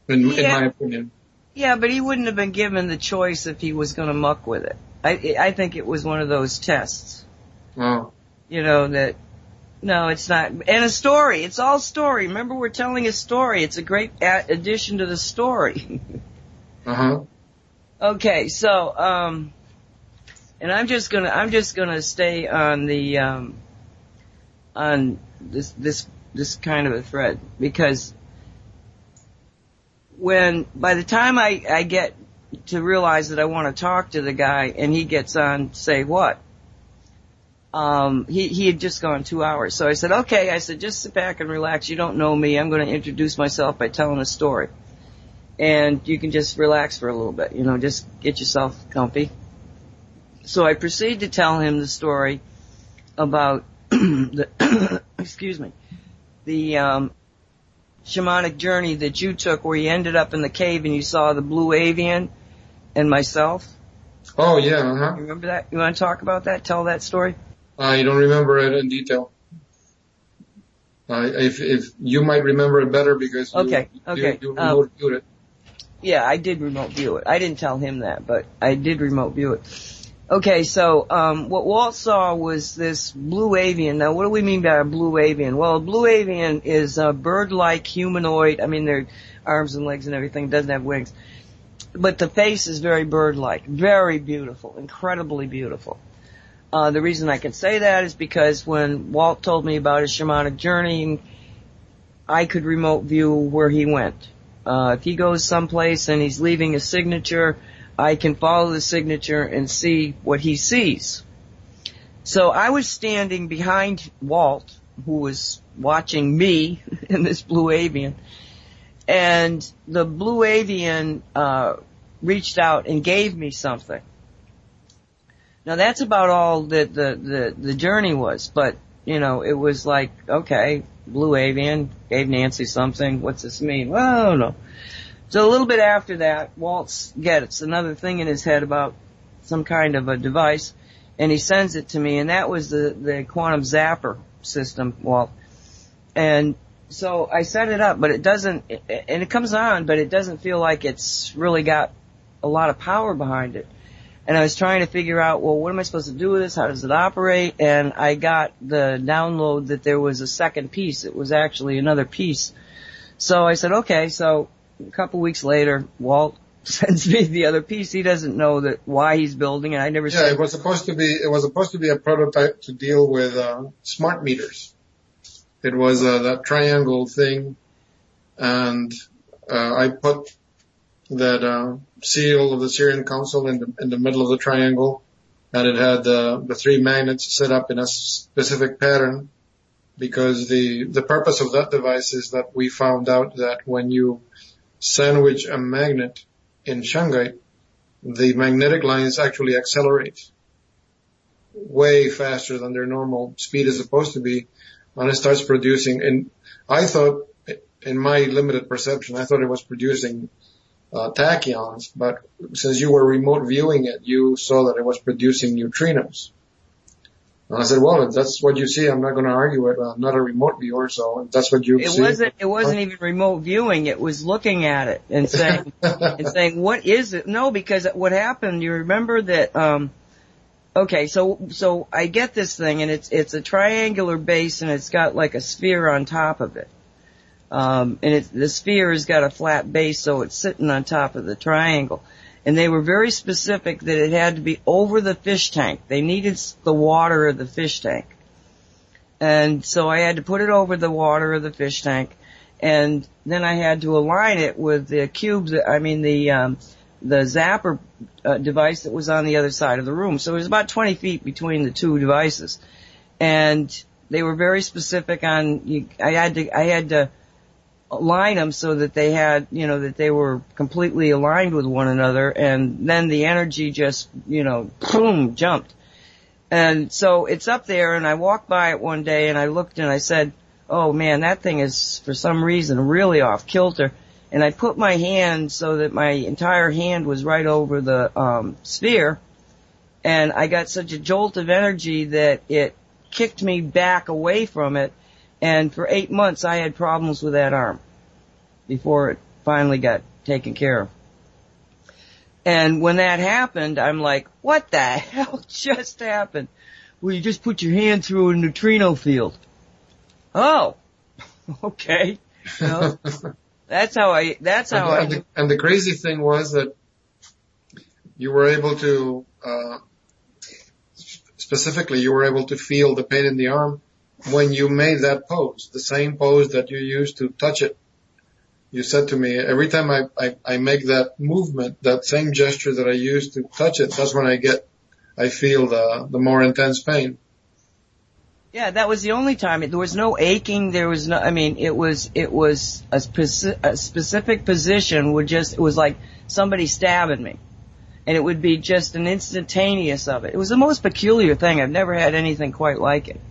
In my opinion. Yeah, but he wouldn't have been given the choice if he was going to muck with it. I think it was one of those tests. Oh. No, it's not. And a story. It's all story. Remember, we're telling a story. It's a great addition to the story. Uh-huh. Okay, so, and I'm just gonna stay on the, on this kind of a thread, because by the time I get to realize that I want to talk to the guy and he gets on, say what? He had just gone 2 hours. So I said, okay, just sit back and relax. You don't know me. I'm going to introduce myself by telling a story. And you can just relax for a little bit, just get yourself comfy. So I proceed to tell him the story about the shamanic journey that you took, where you ended up in the cave and you saw the blue avian and myself. Oh yeah, uh-huh. You remember that? You want to talk about that? Tell that story? You don't remember it in detail. If you might remember it better because you remote viewed it. Yeah, I did remote view it. I didn't tell him that, but I did remote view it. Okay, so what Walt saw was this blue avian. Now, what do we mean by a blue avian? Well, a blue avian is a bird-like humanoid. I mean, their arms and legs and everything. It doesn't have wings. But the face is very bird-like. Very beautiful. Incredibly beautiful. The reason I can say that is because when Walt told me about his shamanic journey, I could remote view where he went. If he goes someplace and he's leaving a signature, I can follow the signature and see what he sees. So I was standing behind Walt, who was watching me in this blue avian, and the blue avian reached out and gave me something. Now that's about all that the journey was, but you know, it was like, okay, blue avian gave Nancy something. What's this mean? Well, I don't know. So a little bit after that, Walt gets another thing in his head about some kind of a device, and he sends it to me, and that was the quantum zapper system, Walt. And so I set it up, but it doesn't, and it comes on, but it doesn't feel like it's really got a lot of power behind it. And I was trying to figure out, well, what am I supposed to do with this? How does it operate? And I got the download that there was a second piece. It was actually another piece. So I said, okay. So a couple weeks later, Walt sends me the other piece. He doesn't know that why he's building it. I never said. Yeah, it was supposed to be a prototype to deal with smart meters. It was that triangle thing, and I put that seal of the Syrian Council in the middle of the triangle, and it had the three magnets set up in a specific pattern, because the purpose of that device is that we found out that when you sandwich a magnet in shungite, the magnetic lines actually accelerate way faster than their normal speed is supposed to be, and it starts producing. And I thought, in my limited perception, I thought it was producing tachyons, but since you were remote viewing it, you saw that it was producing neutrinos. And I said, well, if that's what you see, I'm not going to argue it. I'm not a remote viewer, so if that's what you see. It wasn't even remote viewing. It was looking at it and saying, what is it? No, because what happened, you remember that, okay, so I get this thing, and it's a triangular base, and it's got like a sphere on top of it. And the sphere has got a flat base, so it's sitting on top of the triangle. And they were very specific that it had to be over the fish tank. They needed the water of the fish tank. And so I had to put it over the water of the fish tank. And then I had to align it with the cube, the zapper device that was on the other side of the room. So it was about 20 feet between the two devices. And they were very specific on, I had to align them so that they had, that they were completely aligned with one another, and then the energy just, boom, jumped. And so it's up there, and I walked by it one day, and I looked and I said, oh man, that thing is, for some reason, really off kilter. And I put my hand so that my entire hand was right over the sphere, and I got such a jolt of energy that it kicked me back away from it. And for 8 months, I had problems with that arm before it finally got taken care of. And when that happened, I'm like, what the hell just happened? Well, you just put your hand through a neutrino field. Oh, okay. That's how I. And the crazy thing was that you were able to, specifically, you were able to feel the pain in the arm when you made that pose, the same pose that you used to touch it. You said to me, every time I make that movement, that same gesture that I used to touch it, that's when I feel the more intense pain. Yeah, that was the only time. There was no aching. There was no, it was a specific position it was like somebody stabbing me. And it would be just an instantaneous of it. It was the most peculiar thing. I've never had anything quite like it.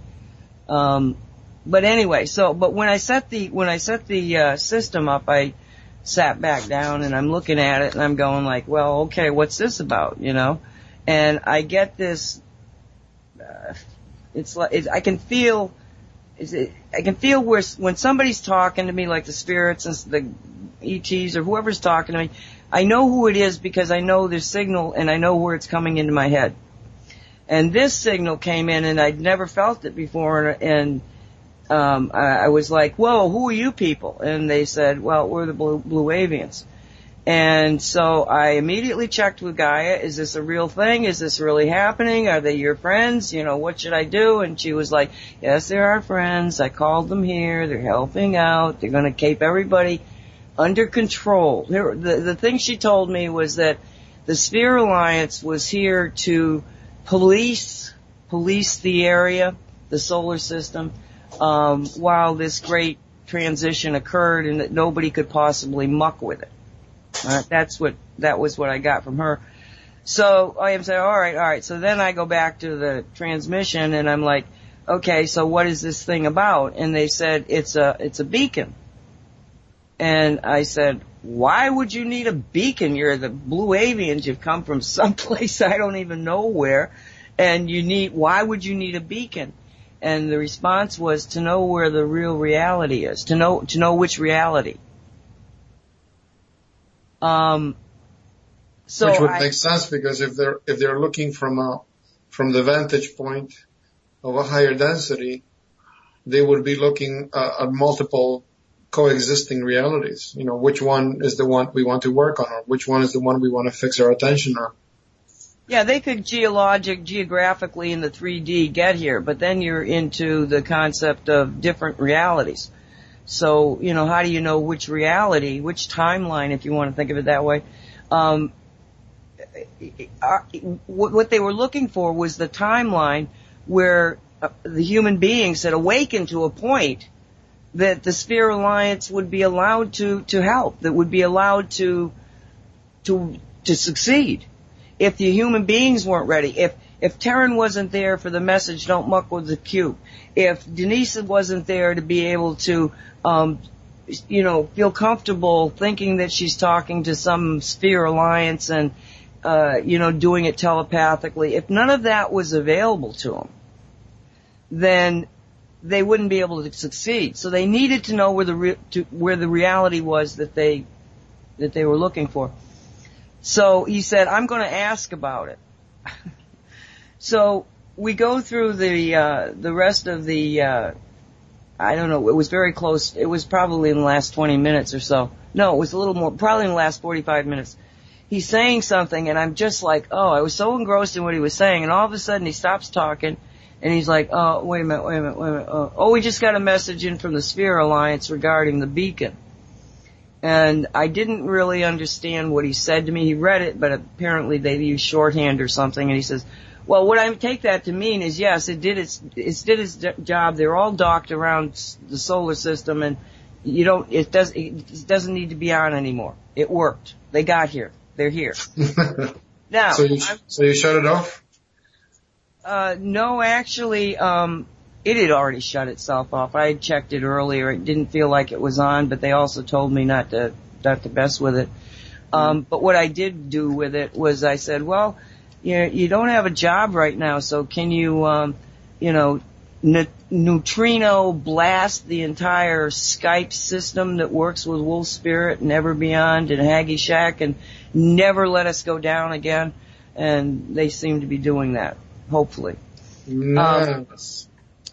But anyway, but when I set the system up, I sat back down and I'm looking at it and I'm going like, well, okay, what's this about, And I get this, I can feel where, when somebody's talking to me, like the spirits and the ETs or whoever's talking to me, I know who it is because I know their signal and I know where it's coming into my head. And this signal came in and I'd never felt it before, and I was like, whoa, who are you people? And they said, well, we're the Blue Avians. And so I immediately checked with Gaia, is this a real thing? Is this really happening? Are they your friends? You know, what should I do? And she was like, yes, they're our friends. I called them here. They're helping out. They're going to keep everybody under control. The thing she told me was that the Sphere Alliance was here to police the area, the solar system, while this great transition occurred, and that nobody could possibly muck with it. That was what I got from her. So I am saying, all right. So then I go back to the transmission, and I'm like, okay, so what is this thing about? And they said it's a beacon. And I said, why would you need a beacon? You're the Blue Avians. You've come from someplace I don't even know where, and why would you need a beacon? And the response was to know where the real reality is, to know which reality. So which would make sense, because if they're looking from the vantage point of a higher density, they would be looking at multiple coexisting realities. You know, which one is the one we want to work on, or which one is the one we want to fix our attention on. Yeah, they could geographically in the 3D get here, but then you're into the concept of different realities. So, you know, how do you know which reality, which timeline, if you want to think of it that way? What they were looking for was the timeline where the human beings had awakened to a point that the Sphere Alliance would be allowed to help, that would be allowed to succeed. If the human beings weren't ready, if Terran wasn't there for the message, don't muck with the cube, if Denise wasn't there to be able to, feel comfortable thinking that she's talking to some Sphere Alliance and, doing it telepathically, if none of that was available to them, then they wouldn't be able to succeed. So they needed to know where the reality was that they were looking for. So he said, I'm going to ask about it. So we go through the rest of the, I don't know, it was very close. It was probably in the last 20 minutes or so. No, it was a little more, probably in the last 45 minutes. He's saying something, and I'm just like, I was so engrossed in what he was saying, and all of a sudden he stops talking, and he's like, wait a minute. We just got a message in from the Sphere Alliance regarding the beacon. And I didn't really understand what he said to me. He read it, but apparently they used shorthand or something, and he says, well, what I take that to mean is, yes, it did its job. They're all docked around the solar system, and it doesn't need to be on anymore. It worked. They got here. They're here. Now. So you shut it off? No, actually, it had already shut itself off. I had checked it earlier. It didn't feel like it was on, but they also told me not to mess with it. But what I did do with it was I said, well, you don't have a job right now, so can you, neutrino blast the entire Skype system that works with Wolf Spirit and Ever Beyond and Haggy Shack and never let us go down again? And they seem to be doing that, hopefully. Nice.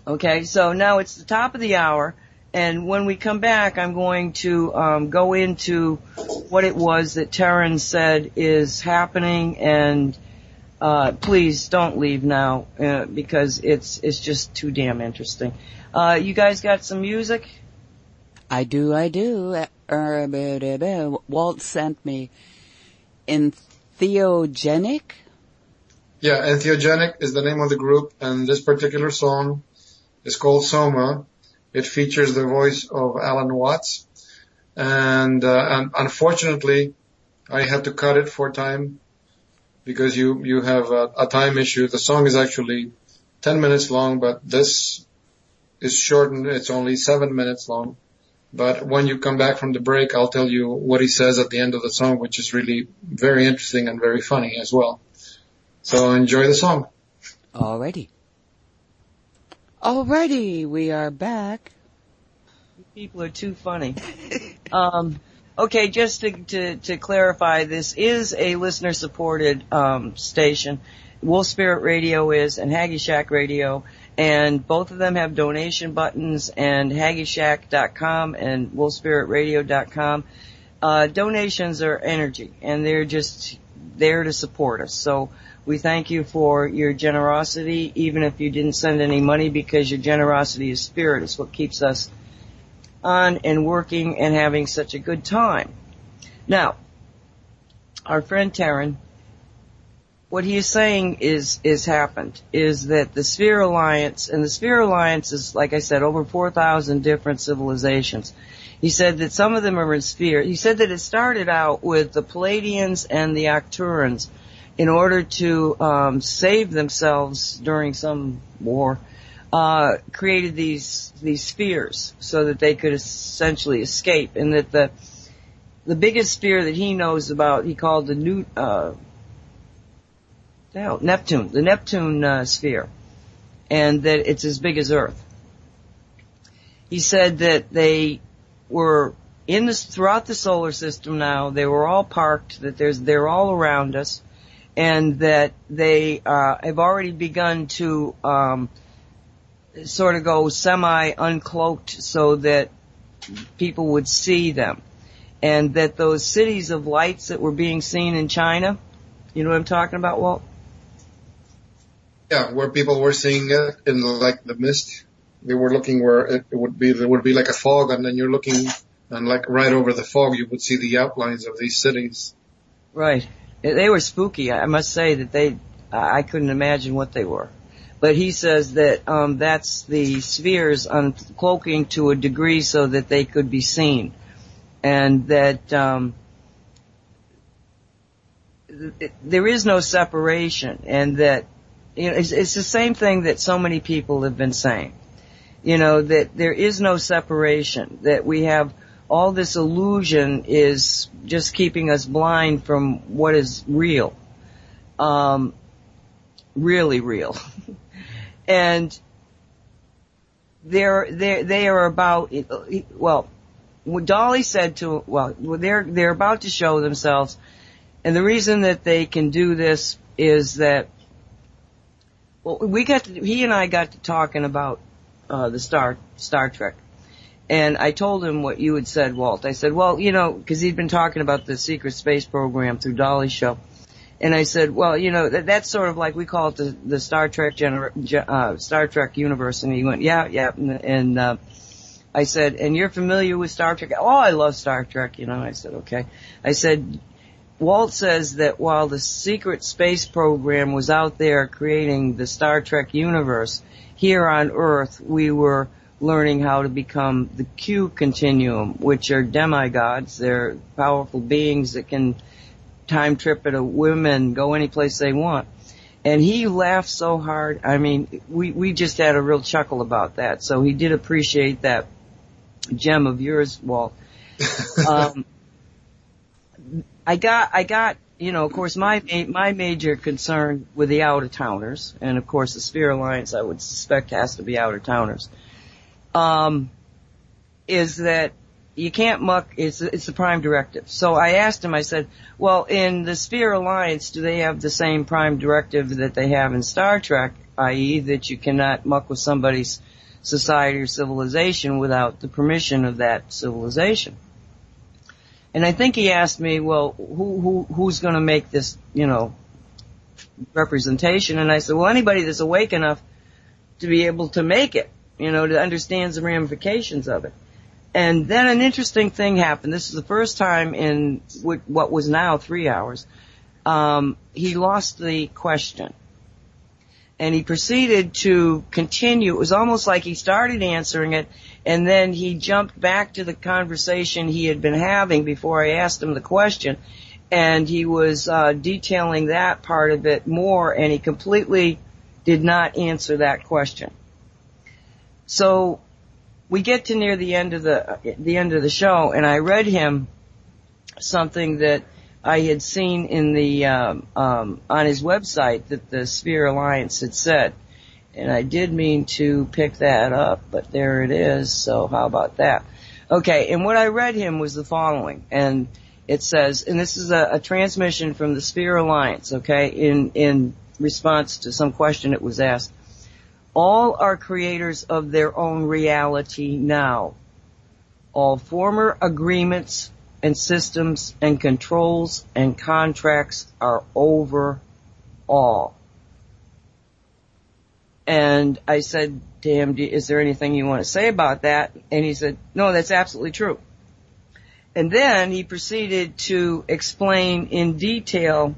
Okay, so now it's the top of the hour, and when we come back, I'm going to go into what it was that Terran said is happening, and please don't leave now, because it's just too damn interesting. You guys got some music? I do. Walt sent me Entheogenic. Yeah, Entheogenic is the name of the group, and this particular song is called Soma. It features the voice of Alan Watts, and unfortunately, I had to cut it for time because you have a time issue. The song is actually 10 minutes long, but this is shortened. It's only 7 minutes long. But when you come back from the break, I'll tell you what he says at the end of the song, which is really very interesting and very funny as well. So enjoy the song. Alrighty, we are back. You people are too funny. Okay, just to clarify, this is a listener-supported station. Wolf Spirit Radio is, and Haggy Shack Radio, and both of them have donation buttons, and HaggyShack.com and WolfSpiritRadio.com. Donations are energy, and they're just there to support us. So we thank you for your generosity, even if you didn't send any money, because your generosity is spirit. It's what keeps us on and working and having such a good time. Now, our friend Terran, what he is saying is happened, is that the Sphere Alliance, and the Sphere Alliance is, like I said, over 4,000 different civilizations. He said that some of them are in sphere. He said that it started out with the Palladians and the Arcturans in order to save themselves during some war, created these spheres so that they could essentially escape, and that the biggest sphere that he knows about, he called the Neptune, the Neptune sphere, and that it's as big as Earth. He said that they were throughout the solar system now. They were all parked, that they're all around us, and that they have already begun to sort of go semi-uncloaked so that people would see them. And that those cities of lights that were being seen in China, you know what I'm talking about, Walt? Yeah, where people were seeing it in like the mist. They were looking where there would be like a fog, and then you're looking, and like right over the fog you would see the outlines of these cities. Right. They were spooky. I must say that I couldn't imagine what they were. But he says that that's the spheres uncloaking to a degree so that they could be seen. And that there is no separation, and that, you know, it's the same thing that so many people have been saying. You know, that there is no separation, that we have all this illusion is just keeping us blind from what is real. Really real. And they are about, well, what Dolly said they're about to show themselves, and the reason that they can do this is that, well, he and I got to talking about the Star Trek, and I told him what you had said, Walt. I said, well, you know, because he'd been talking about the secret space program through Dolly's show, and I said, well, you know, that's sort of like we call it the Star Trek Star Trek universe, and he went, yeah, and I said, and you're familiar with Star Trek? Oh, I love Star Trek, you know. I said, okay. I said, Walt says that while the secret space program was out there creating the Star Trek universe, here on Earth we were learning how to become the Q continuum, which are demigods. They're powerful beings that can time trip at a whim and go any place they want. And he laughed so hard. I mean, we just had a real chuckle about that. So he did appreciate that gem of yours, Walt. I got, you know, of course, my major concern with the out-of-towners, and of course the Sphere Alliance I would suspect has to be out-of-towners, is that you can't muck, it's the prime directive. So I asked him, I said, well, in the Sphere Alliance, do they have the same prime directive that they have in Star Trek, i.e. that you cannot muck with somebody's society or civilization without the permission of that civilization? And I think he asked me, well, who's going to make this, you know, representation? And I said, well, anybody that's awake enough to be able to make it, you know, to understand the ramifications of it. And then an interesting thing happened. This is the first time in what was now 3 hours. He lost the question. And he proceeded to continue. It was almost like he started answering it, and then he jumped back to the conversation he had been having before I asked him the question, and he was detailing that part of it more, and he completely did not answer that question. So we get to near the end of the show, and I read him something that I had seen in the on his website that the Sphere Alliance had said, and I did mean to pick that up, but there it is. So how about that? Okay, and what I read him was the following, and it says, and this is a transmission from the Sphere Alliance, okay, in response to some question that was asked. All are creators of their own reality now. All former agreements and systems and controls and contracts are over all. And I said to him, is there anything you want to say about that? And he said, no, that's absolutely true. And then he proceeded to explain in detail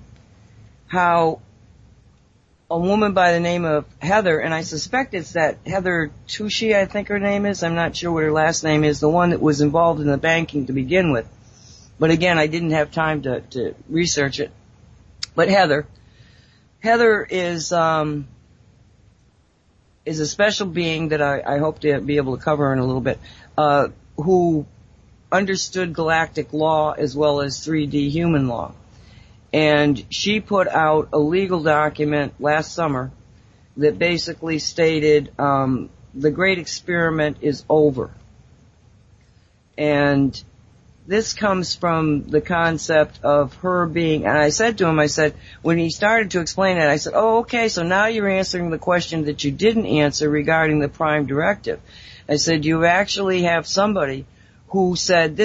how a woman by the name of Heather, and I suspect it's that Heather Tucci, I think her name is. I'm not sure what her last name is, the one that was involved in the banking to begin with. But again, I didn't have time to research it. But Heather is a special being that I hope to be able to cover in a little bit, who understood galactic law as well as 3D human law. And she put out a legal document last summer that basically stated the great experiment is over. And this comes from the concept of her being, and I said to him, when he started to explain it, I said, oh, okay, so now you're answering the question that you didn't answer regarding the Prime Directive. I said, you actually have somebody who said,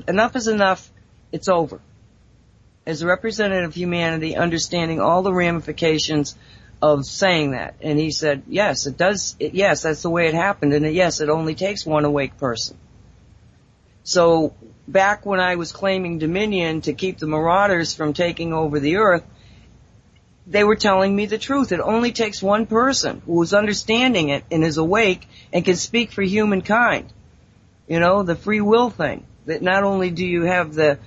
enough is enough, it's over. As a representative of humanity, understanding all the ramifications of saying that. And he said, yes, it does, yes, that's the way it happened, and yes, it only takes one awake person. So, back when I was claiming dominion to keep the marauders from taking over the earth, they were telling me the truth. It only takes one person who is understanding it and is awake and can speak for humankind. You know, the free will thing. That not only do you have the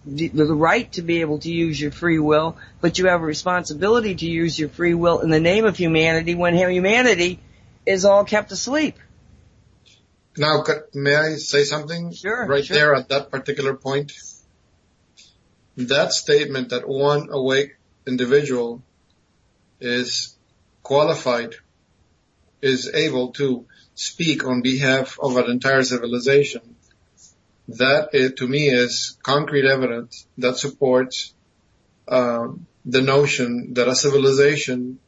right to be able to use your free will, but you have a responsibility to use your free will in the name of humanity when humanity is all kept asleep. Now, may I say something? Sure. Right there at that particular point? That statement that one awake individual is qualified, is able to speak on behalf of an entire civilization, that to me is concrete evidence that supports the notion that a civilization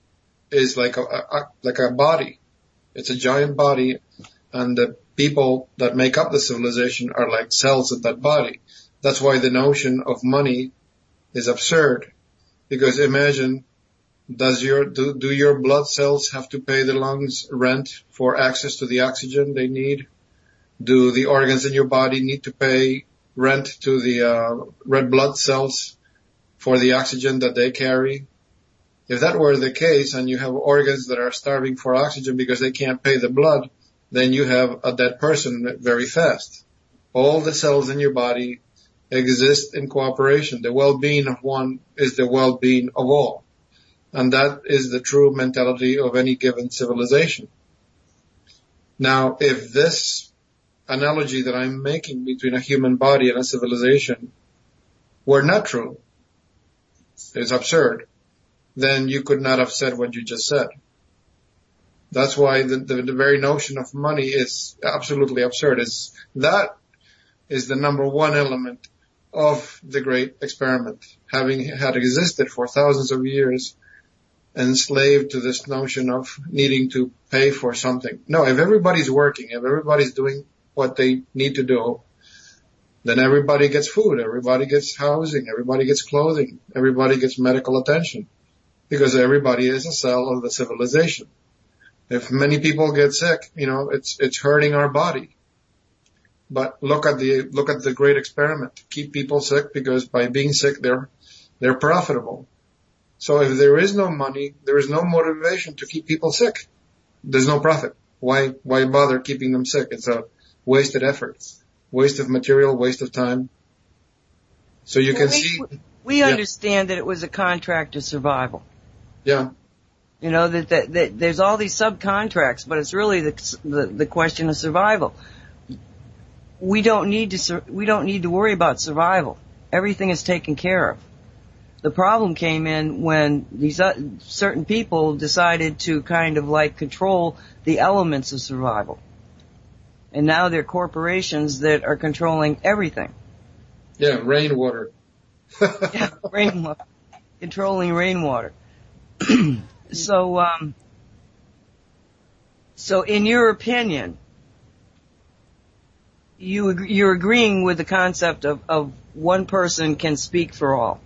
is like a body. It's a giant body, and the people that make up the civilization are like cells of that body. That's why the notion of money is absurd. Because imagine, do your blood cells have to pay the lungs rent for access to the oxygen they need? Do the organs in your body need to pay rent to the red blood cells for the oxygen that they carry? If that were the case, and you have organs that are starving for oxygen because they can't pay the blood, then you have a dead person very fast. All the cells in your body exist in cooperation. The well-being of one is the well-being of all. And that is the true mentality of any given civilization. Now, if this analogy that I'm making between a human body and a civilization were not true, it's absurd, then you could not have said what you just said. That's why the very notion of money is absolutely absurd. That is the number one element of the great experiment, having had existed for thousands of years, enslaved to this notion of needing to pay for something. No, if everybody's working, if everybody's doing what they need to do, then everybody gets food, everybody gets housing, everybody gets clothing, everybody gets medical attention, because everybody is a cell of the civilization. If many people get sick, it's hurting our body. But look at the great experiment. Keep people sick, because by being sick, they're profitable. So if there is no money, there is no motivation to keep people sick. There's no profit. Why bother keeping them sick? It's a wasted effort, waste of material, waste of time. So you can see. We understand that it was a contract of survival. Yeah. That there's all these subcontracts, but it's really the question of survival. We don't need to worry about survival. Everything is taken care of. The problem came in when these certain people decided to kind of like control the elements of survival. And now they're corporations that are controlling everything. Yeah, rainwater. Yeah, rainwater. Controlling rainwater. So in your opinion, you're agreeing with the concept of one person can speak for all.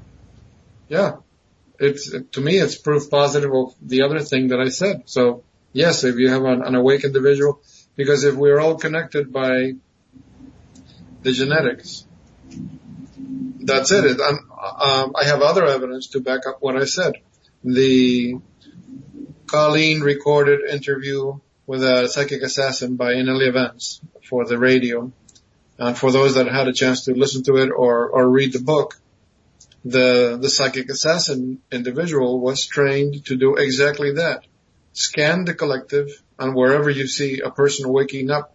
Yeah. To me, it's proof positive of the other thing that I said. So, yes, if you have an awake individual, because if we're all connected by the genetics, that's it. I have other evidence to back up what I said. The Colleen recorded interview with a psychic assassin by NLE Events for the radio. And for those that had a chance to listen to it or read the book, the psychic assassin individual was trained to do exactly that. Scan the collective, and wherever you see a person waking up,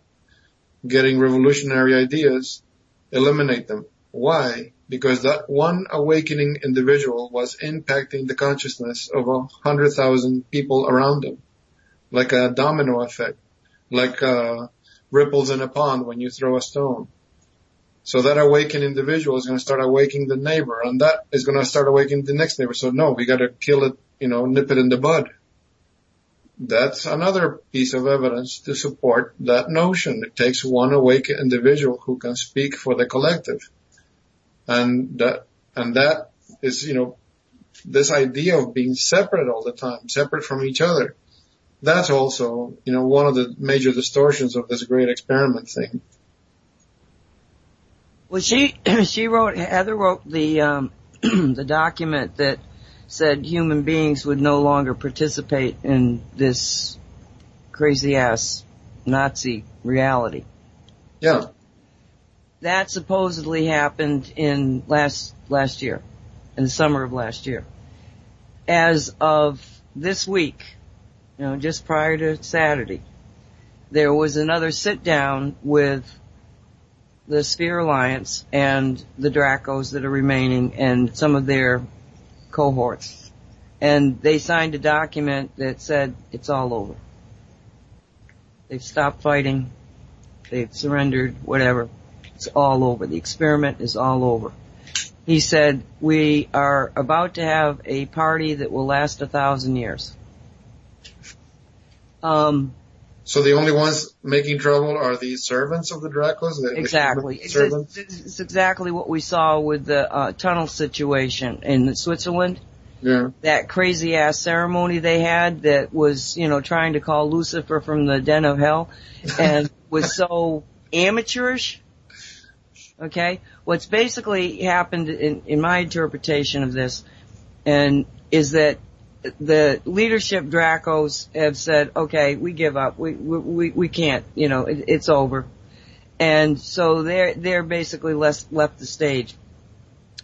getting revolutionary ideas, eliminate them. Why? Because that one awakening individual was impacting the consciousness of 100,000 people around them, like a domino effect, like ripples in a pond when you throw a stone. So that awakened individual is going to start awakening the neighbor, and that is going to start awakening the next neighbor. So no, we got to kill it, nip it in the bud. That's another piece of evidence to support that notion. It takes one awake individual who can speak for the collective. And that is, this idea of being separate all the time, separate from each other. That's also, one of the major distortions of this great experiment thing. Well, Heather wrote the, the document that said human beings would no longer participate in this crazy ass Nazi reality. Yeah. That supposedly happened in last year, in the summer of last year. As of this week, just prior to Saturday, there was another sit down with the Sphere Alliance and the Dracos that are remaining and some of their cohorts. And they signed a document that said it's all over. They've stopped fighting. They've surrendered, whatever. It's all over. The experiment is all over. He said, we are about to have a party that will last 1,000 years. So the only ones making trouble are the servants of the Dracos? Exactly. It's exactly what we saw with the tunnel situation in Switzerland. Yeah. That crazy ass ceremony they had that was, trying to call Lucifer from the den of hell and was so amateurish. Okay? What's basically happened in my interpretation of this and is that the leadership Dracos have said, okay, we give up. We can't, it's over. And so they're basically left the stage.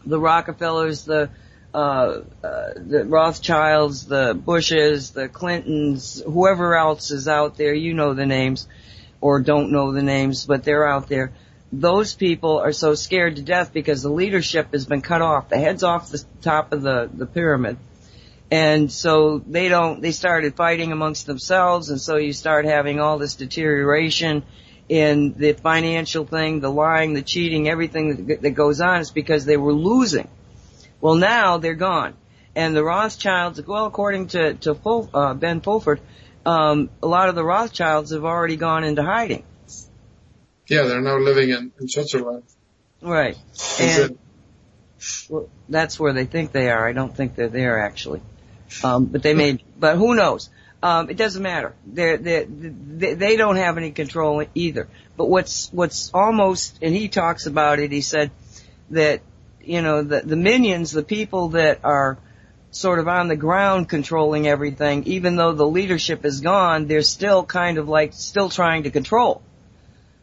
The Rockefellers, the Rothschilds, the Bushes, the Clintons, whoever else is out there, you know the names or don't know the names, but they're out there. Those people are so scared to death because the leadership has been cut off. The head's off the top of the pyramid. And so they started fighting amongst themselves, and so you start having all this deterioration in the financial thing, the lying, the cheating, everything that goes on is because they were losing. Well, now they're gone. And the Rothschilds, well, according to Ben Fulford, a lot of the Rothschilds have already gone into hiding. Yeah, they're now living in Switzerland. Right. And well, that's where they think they are. I don't think they're there, actually. But who knows? It doesn't matter. They don't have any control either. But what's almost, and he talks about it, he said that, the minions, the people that are sort of on the ground controlling everything, even though the leadership is gone, they're still kind of like still trying to control,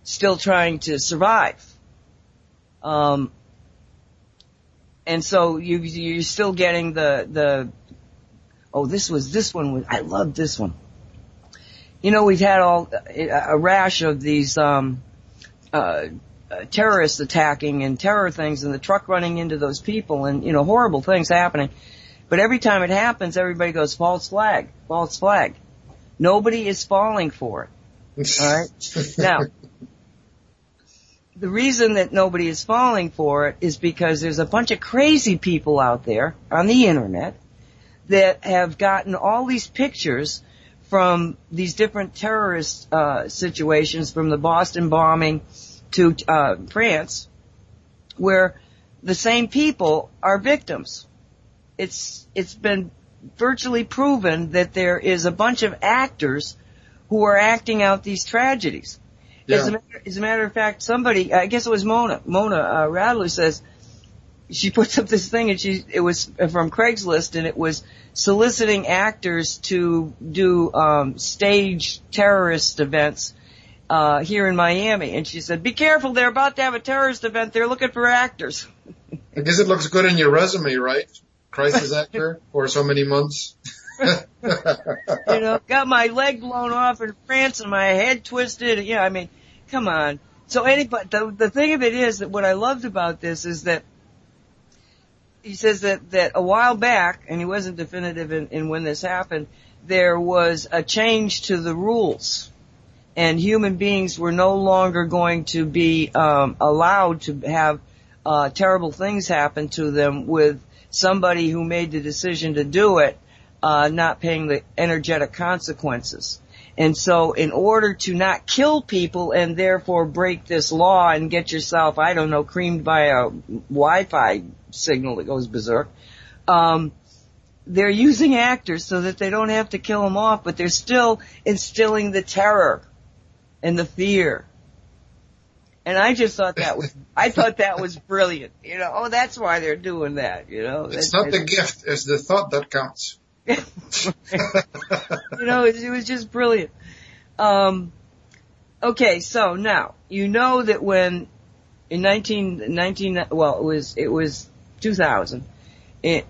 still trying to survive. And so you're still getting this one I loved this one. We've had a rash of these, terrorists attacking and terror things and the truck running into those people and, horrible things happening. But every time it happens, everybody goes, false flag, false flag. Nobody is falling for it. All right? Now, the reason that nobody is falling for it is because there's a bunch of crazy people out there on the internet that have gotten all these pictures from these different terrorist situations, from the Boston bombing to France, where the same people are victims. It's been virtually proven that there is a bunch of actors who are acting out these tragedies. Yeah. As a matter of fact, somebody, I guess it was Mona Radler says, she puts up this thing, and it was from Craigslist, and it was soliciting actors to do stage terrorist events here in Miami. And she said, be careful, they're about to have a terrorist event, they're looking for actors. I guess it looks good in your resume, right? Crisis actor for so many months. Got my leg blown off in France and my head twisted. Yeah, I mean, come on. So the thing of it is that what I loved about this is that he says that a while back, and he wasn't definitive in when this happened, there was a change to the rules, and human beings were no longer going to be allowed to have terrible things happen to them with somebody who made the decision to do it not paying the energetic consequences. And so in order to not kill people and therefore break this law and get yourself, I don't know, creamed by a Wi-Fi signal that goes berserk, they're using actors so that they don't have to kill them off, but they're still instilling the terror and the fear. And I just thought that was brilliant. That's why they're doing that, It's not the gift, it's the thought that counts. It was just brilliant. Okay, so now, that when in it was 2000,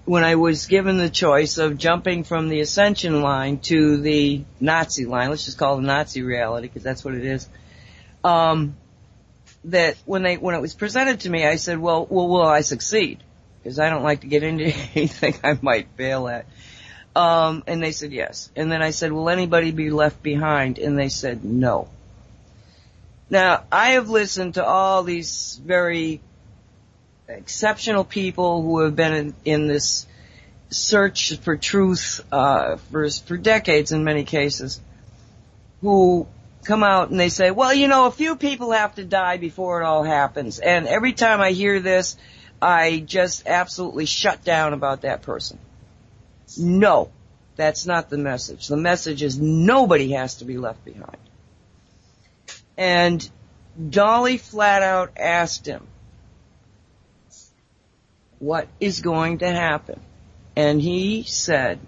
when I was given the choice of jumping from the Ascension line to the Nazi line, let's just call it the Nazi reality, because that's what it is, that when it was presented to me, I said, well, will I succeed? Because I don't like to get into anything I might fail at. And they said yes. And then I said, will anybody be left behind? And they said no. Now, I have listened to all these very exceptional people who have been in this search for truth for decades in many cases, who come out and they say, well, a few people have to die before it all happens. And every time I hear this, I just absolutely shut down about that person. No, that's not the message. The message is nobody has to be left behind. And Dolly flat out asked him, what is going to happen? And he said,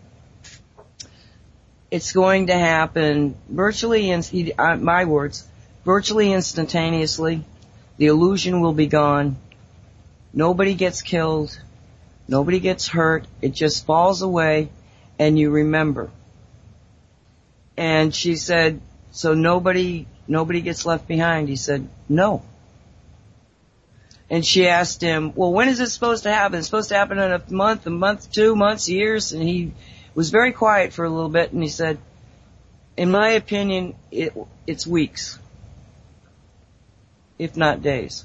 it's going to happen virtually, my words, virtually instantaneously. The illusion will be gone. Nobody gets killed. Nobody gets hurt. It just falls away, and you remember. And she said, so nobody gets left behind. He said, no. And she asked him, well, when is it supposed to happen? It's supposed to happen in a month, 2 months, years? And he was very quiet for a little bit, and he said, in my opinion, it's weeks, if not days.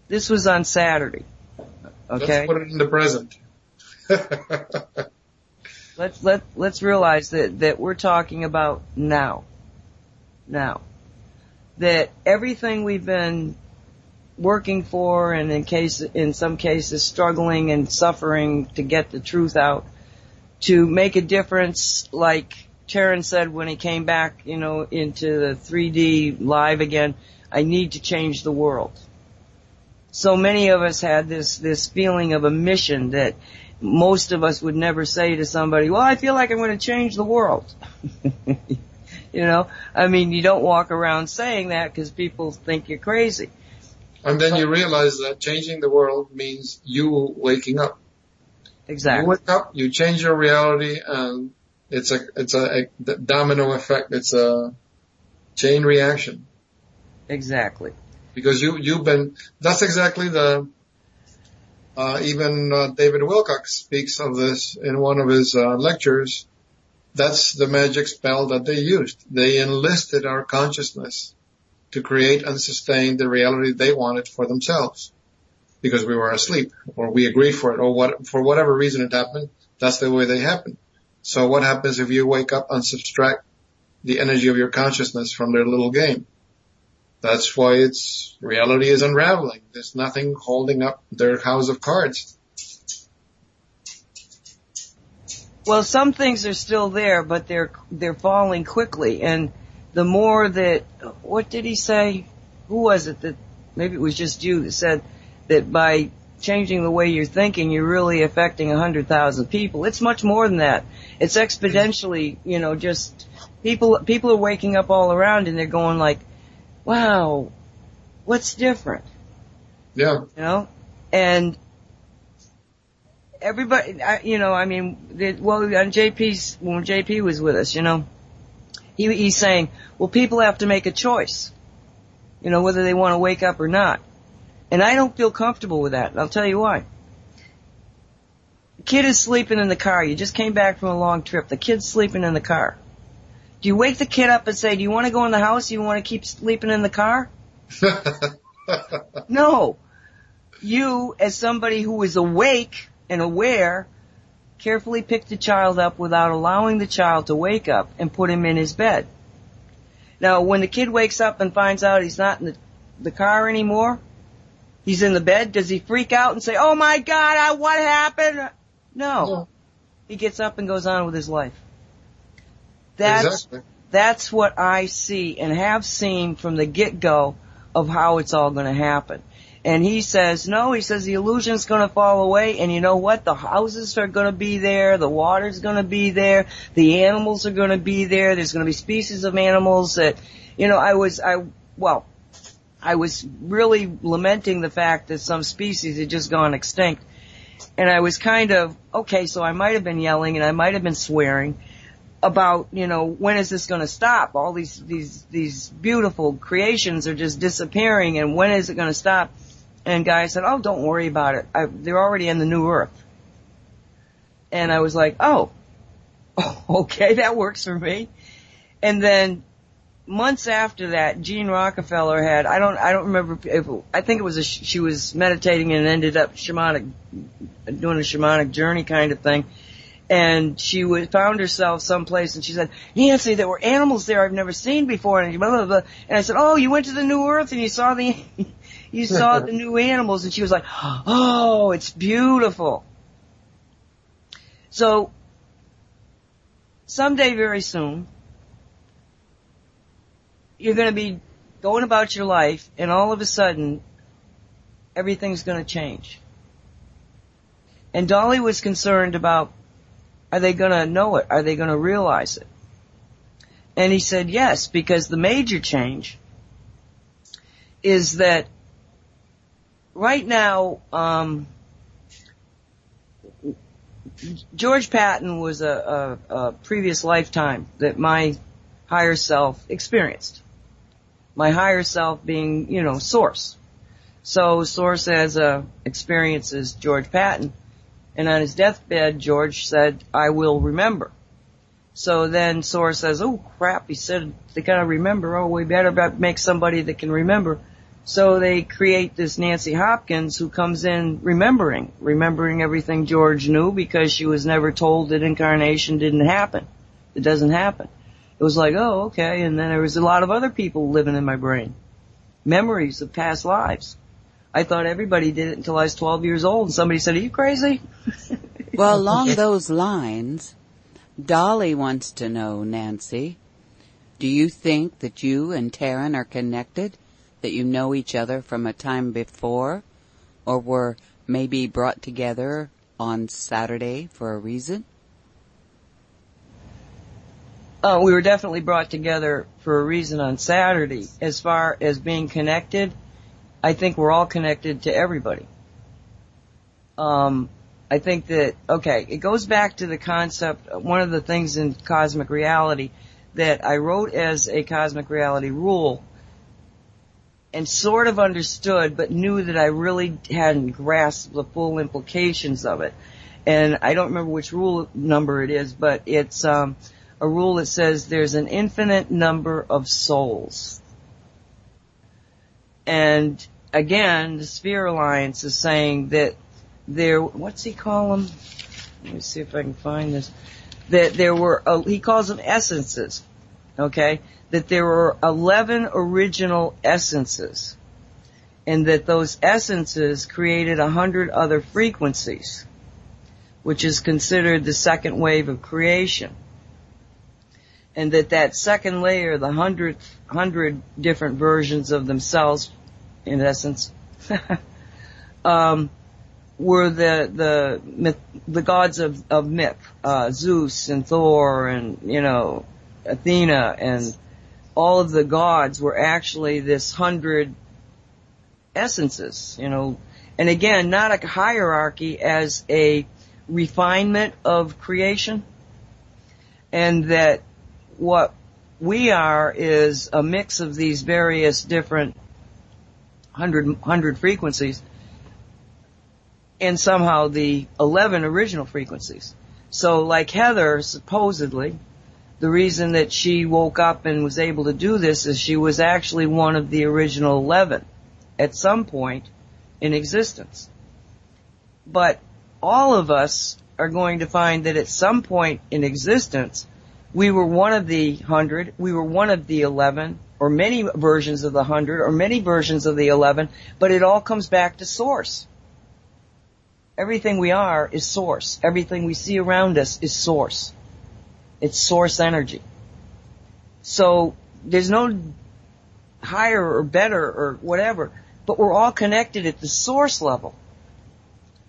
This was on Saturday. Okay. Let's put it in the present. Let's realize that we're talking about now. Now. That everything we've been working for, and in some cases struggling and suffering to get the truth out, to make a difference, like Charon said when he came back, into the 3D live again, I need to change the world. So many of us had this feeling of a mission that most of us would never say to somebody, well, I feel like I'm going to change the world. I mean, you don't walk around saying that because people think you're crazy. And then you realize that changing the world means you waking up. Exactly. You wake up, you change your reality, and it's a domino effect. It's a chain reaction. Exactly. Because that's exactly even David Wilcock speaks of this in one of his lectures. That's the magic spell that they used. They enlisted our consciousness to create and sustain the reality they wanted for themselves, because we were asleep, or we agreed for it, or for whatever reason it happened. That's the way they happened. So what happens if you wake up and subtract the energy of your consciousness from their little game? That's why reality is unraveling. There's nothing holding up their house of cards. Well, some things are still there, but they're falling quickly. And the more that, what did he say? Who was it that, maybe it was just you that said that by changing the way you're thinking, you're really affecting 100,000 people. It's much more than that. It's exponentially, just people are waking up all around and they're going like, wow, what's different? Yeah. And everybody, when JP was with us, he's saying, well, people have to make a choice, whether they want to wake up or not. And I don't feel comfortable with that. And I'll tell you why. The kid is sleeping in the car. You just came back from a long trip. The kid's sleeping in the car. Do you wake the kid up and say, do you want to go in the house? Do you want to keep sleeping in the car? No. You, as somebody who is awake and aware, carefully pick the child up without allowing the child to wake up and put him in his bed. Now, when the kid wakes up and finds out he's not in the car anymore, he's in the bed, does he freak out and say, oh my God, what happened? No. He gets up and goes on with his life. That's what I see and have seen from the get-go of how it's all going to happen. And he says, the illusion's going to fall away, and you know what? The houses are going to be there, the water's going to be there, the animals are going to be there, there's going to be species of animals that, I was really lamenting the fact that some species had just gone extinct. And I was kind of, okay, so I might have been yelling and I might have been swearing about, when is this going to stop? All these beautiful creations are just disappearing, and when is it going to stop? And Guy said, oh, don't worry about it. They're already in the new earth. And I was like, oh, okay, that works for me. And then months after that, Jean Rockefeller had, I don't remember I think it was she was meditating and ended up doing a shamanic journey kind of thing. And she found herself someplace, and she said, Nancy, there were animals there I've never seen before, and blah, blah, blah. And I said, oh, you went to the New Earth and you saw the new animals. And she was like, oh, it's beautiful. So, someday very soon, you're going to be going about your life, and all of a sudden, everything's going to change. And Dolly was concerned about, are they going to know it? Are they going to realize it? And he said yes, because the major change is that right now, George Patton was a previous lifetime that my higher self experienced. My higher self being, Source. So Source experiences George Patton. And on his deathbed, George said, I will remember. So then Source says, oh crap, he said they gotta remember. Oh, we better make somebody that can remember. So they create this Nancy Hopkins who comes in remembering everything George knew, because she was never told that incarnation didn't happen. It doesn't happen. It was like, oh, okay. And then there was a lot of other people living in my brain. Memories of past lives. I thought everybody did it until I was 12 years old, and somebody said, are you crazy? Well, along those lines, Dolly wants to know, Nancy, do you think that you and Taryn are connected, that you know each other from a time before, or were maybe brought together on Saturday for a reason? We were definitely brought together for a reason on Saturday. As far as being connected, I think we're all connected to everybody. I think that, okay, it goes back to the concept, one of the things in cosmic reality that I wrote as a cosmic reality rule and sort of understood, but knew that I really hadn't grasped the full implications of it. And I don't remember which rule number it is, but it's a rule that says there's an infinite number of souls. And again, the Sphere Alliance is saying that there, what's he call them? Let me see if I can find this. That there were, he calls them essences. okay, that there were 11 original essences, and that those essences created 100 other frequencies, which is considered the second wave of creation. And that second layer, the 100 different versions of themselves, in essence, were the gods of myth, Zeus and Thor and, Athena, and all of the gods were actually this 100 essences, and again, not a hierarchy, as a refinement of creation, and that what we are is a mix of these various different 100 frequencies, and somehow the 11 original frequencies. So like Heather, supposedly, the reason that she woke up and was able to do this is she was actually one of the original 11 at some point in existence. But all of us are going to find that at some point in existence, we were one of the 100, we were one of the 11, or many versions of the 100, or many versions of the 11, but it all comes back to source. Everything we are is source. Everything we see around us is source. It's source energy. So there's no higher or better or whatever, but we're all connected at the source level.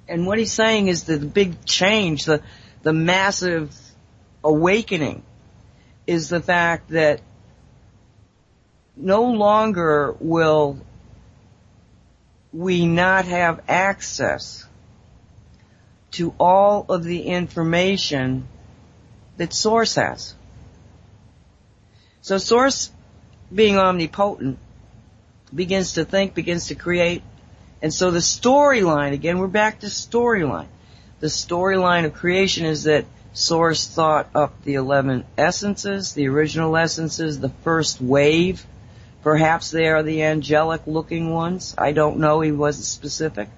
And what he's saying is that the big change, the massive awakening, is the fact that no longer will we not have access to all of the information that Source has. So Source, being omnipotent, begins to think, begins to create, and so the storyline, again, we're back to storyline. The storyline of creation is that Source thought up the 11 essences, the original essences, the first wave. Perhaps they are the angelic-looking ones. I don't know. He wasn't specific.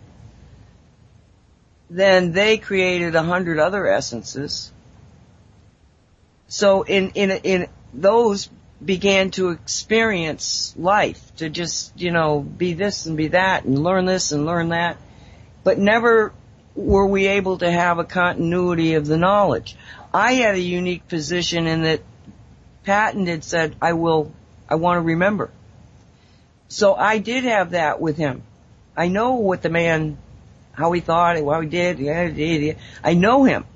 Then they created 100 other essences. So in those began to experience life, to just, be this and be that and learn this and learn that. But never were we able to have a continuity of the knowledge. I had a unique position in that Patton had said, I want to remember. So I did have that with him. I know what the man, how he thought, how he did. Yeah. I know him.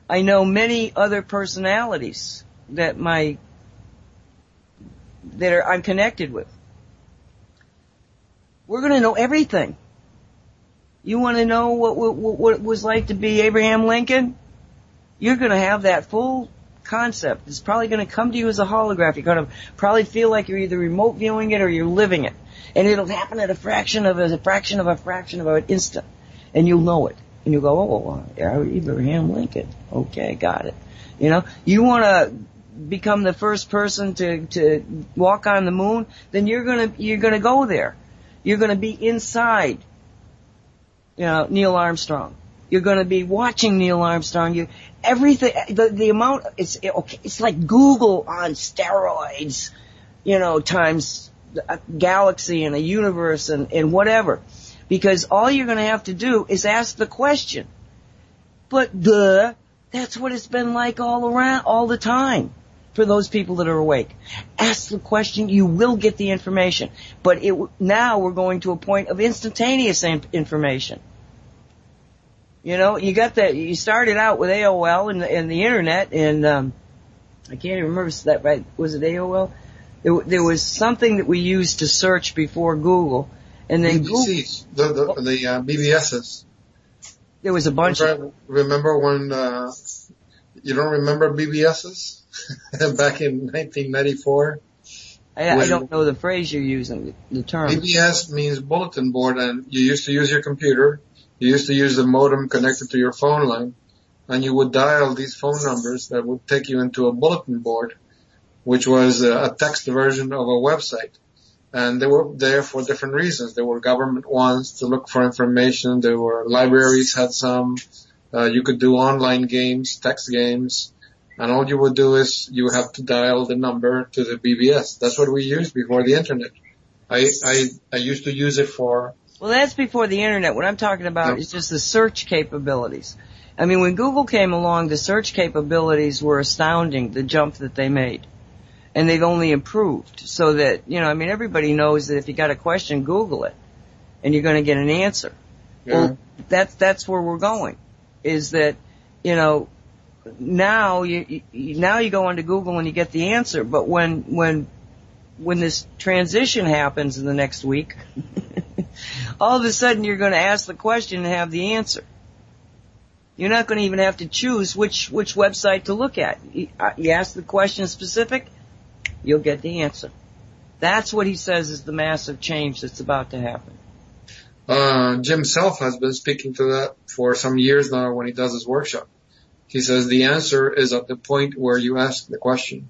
I know many other personalities that I'm connected with. We're going to know everything. You want to know what it was like to be Abraham Lincoln? You're going to have that full concept. It's probably going to come to you as a holograph. You're going to probably feel like you're either remote viewing it or you're living it. And it'll happen at a fraction of an instant. And you'll know it. And you'll go, oh, Abraham Lincoln. Okay, got it. You want to become the first person to walk on the moon, then you're going to go there. You're going to be inside Neil Armstrong. You're going to be watching Neil Armstrong. Everything, the amount, it's like Google on steroids, times a galaxy and a universe and whatever. Because all you're going to have to do is ask the question. But that's what it's been like all the time for those people that are awake. Ask the question, you will get the information. But now we're going to a point of instantaneous information. You got that. You started out with AOL and the internet, and I can't even remember if that right. Was it AOL? There was something that we used to search before Google, and then BBCs, the BBSs. There was a bunch. Remember when you don't remember BBSs back in 1994? I don't know the phrase you're using, the term. BBS means bulletin board, and you used to use your computer. You used to use the modem connected to your phone line, and you would dial these phone numbers that would take you into a bulletin board, which was a text version of a website. And they were there for different reasons. There were government ones to look for information. There were libraries had some. You could do online games, text games. And all you would do is you have to dial the number to the BBS. That's what we used before the internet. I used to use it for... Well, that's before the internet. What I'm talking about is just the search capabilities. I mean, when Google came along, the search capabilities were astounding, the jump that they made. And they've only improved so that, I mean, everybody knows that if you got a question, Google it, and you're going to get an answer. Yeah. Well, that's where we're going, is that, now you go onto Google and you get the answer, but when this transition happens in the next week, all of a sudden you're going to ask the question and have the answer. You're not going to even have to choose which website to look at. You ask the question specific, you'll get the answer. That's what he says is the massive change that's about to happen. Jim Self has been speaking to that for some years now when he does his workshop. He says the answer is at the point where you ask the question.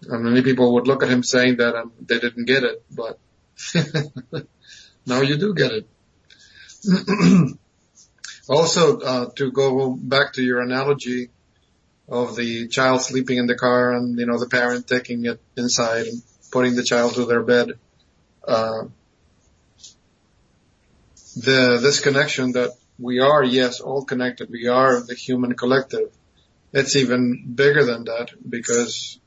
And many people would look at him saying that they didn't get it, but now you do get it. Also, to go back to your analogy of the child sleeping in the car and, the parent taking it inside and putting the child to their bed, this connection that we are, yes, all connected. We are the human collective. It's even bigger than that because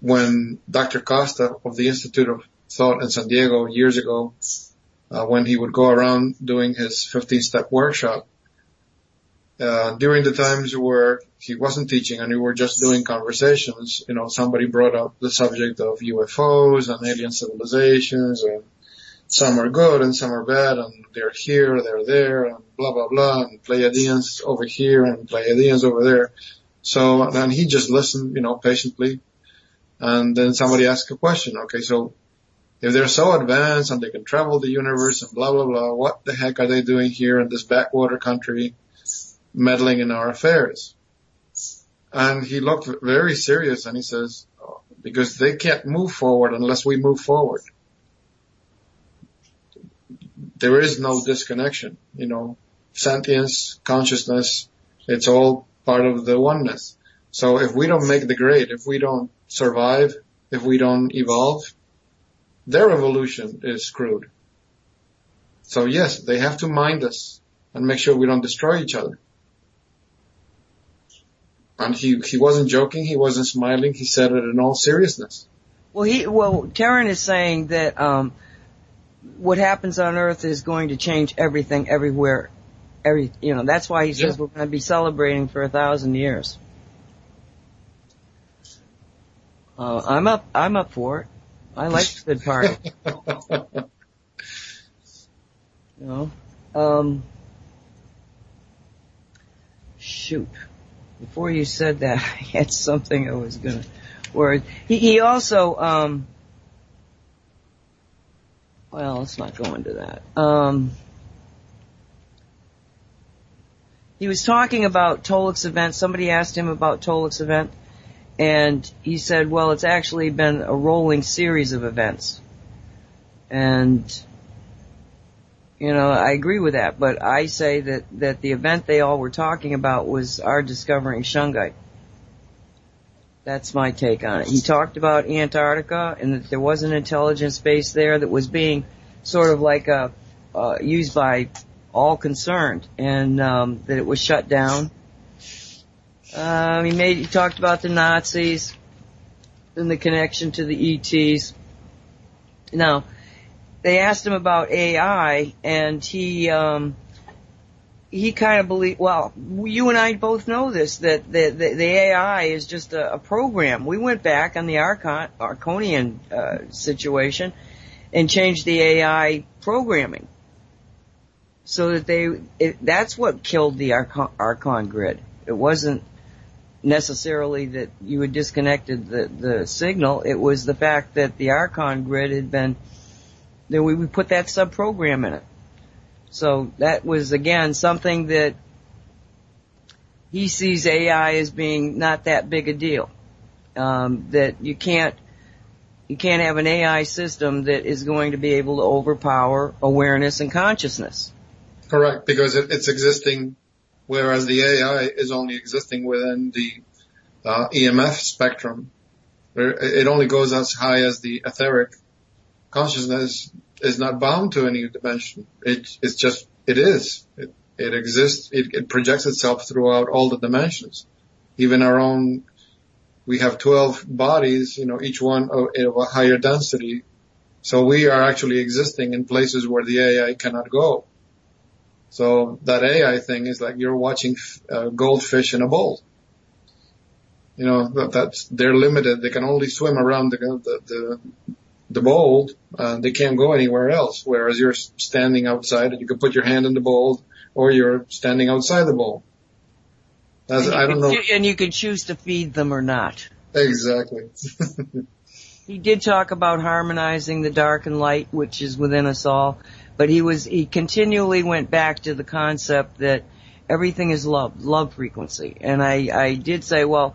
when Dr. Costa of the Institute of Thought in San Diego years ago, when he would go around doing his 15-step workshop, during the times where he wasn't teaching and we were just doing conversations, somebody brought up the subject of UFOs and alien civilizations, and some are good and some are bad, and they're here, they're there, and blah, blah, blah, and Pleiadians over here and Pleiadians over there. So, and he just listened, patiently. And then somebody asked a question. Okay, so if they're so advanced and they can travel the universe and blah, blah, blah, what the heck are they doing here in this backwater country meddling in our affairs? And he looked very serious and he says, because they can't move forward unless we move forward. There is no disconnection, sentience, consciousness, it's all part of the oneness. So if we don't make the grade, if we don't survive, if we don't evolve, their evolution is screwed. So yes, they have to mind us and make sure we don't destroy each other. And he wasn't joking, he wasn't smiling, he said it in all seriousness. Well, Terran is saying that, what happens on Earth is going to change everything, everywhere. That's why he says we're going to be celebrating for 1,000 years. I'm up for it. I like a good party. Shoot. Before you said that, I had something I was going to word. He also, well, let's not go into that. He was talking about Tolek's event. Somebody asked him about Tolek's event, and he said, well, it's actually been a rolling series of events. And, I agree with that, but I say that the event they all were talking about was our discovering Shungite. That's my take on it. He talked about Antarctica and that there was an intelligence base there that was being sort of like used by all concerned, and that it was shut down. He talked about the Nazis and the connection to the ETs. Now, they asked him about AI, and he kind of believed, well, you and I both know this, that the AI is just a program. We went back on the Arconian situation and changed the AI programming so that that's what killed the Archon grid. It wasn't necessarily that you had disconnected the signal. It was the fact that the Archon grid had been, that we put that sub-program in it. So that was, again, something that he sees AI as being not that big a deal. That you can't have an AI system that is going to be able to overpower awareness and consciousness. Correct, because it's existing whereas the AI is only existing within the EMF spectrum. It only goes as high as the etheric. Consciousness is not bound to any dimension. It is. It exists. It projects itself throughout all the dimensions. Even our own, we have 12 bodies, each one of a higher density. So we are actually existing in places where the AI cannot go. So that AI thing is like you're watching goldfish in a bowl. They're limited. They can only swim around the bowl. They can't go anywhere else. Whereas you're standing outside and you can put your hand in the bowl, or you're standing outside the bowl. I don't know. And you can choose to feed them or not. Exactly. He did talk about harmonizing the dark and light, which is within us all. But he continually went back to the concept that everything is love frequency. And I did say, well,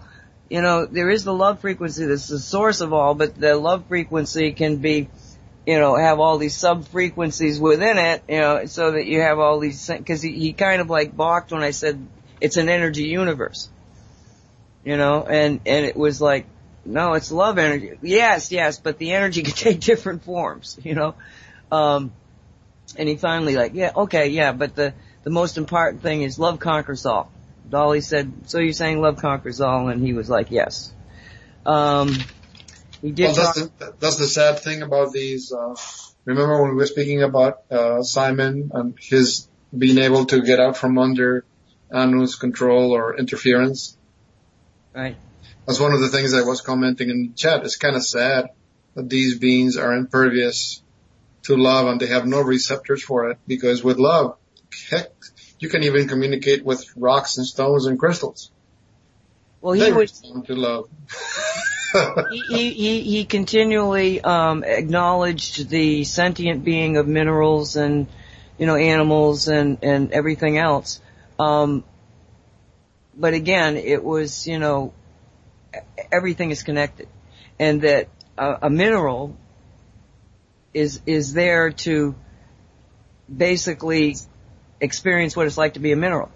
there is the love frequency that's the source of all, but the love frequency can be, have all these sub-frequencies within it, so that you have all these, because he kind of like balked when I said it's an energy universe, and it was like, no, it's love energy. Yes, but the energy can take different forms, and he finally but the most important thing is love conquers all. Dolly said, so you're saying love conquers all? And he was like, yes. He did that's the sad thing about these. Remember when we were speaking about Simon and his being able to get out from under Anu's control or interference? Right. That's one of the things I was commenting in the chat. It's kind of sad that these beings are impervious to love and they have no receptors for it, because with love, heck, you can even communicate with rocks and stones and crystals. Well, he respond to love. he continually acknowledged the sentient being of minerals and animals and everything else. But again, it was everything is connected, and that a mineral is there to basically experience what it's like to be a mineral.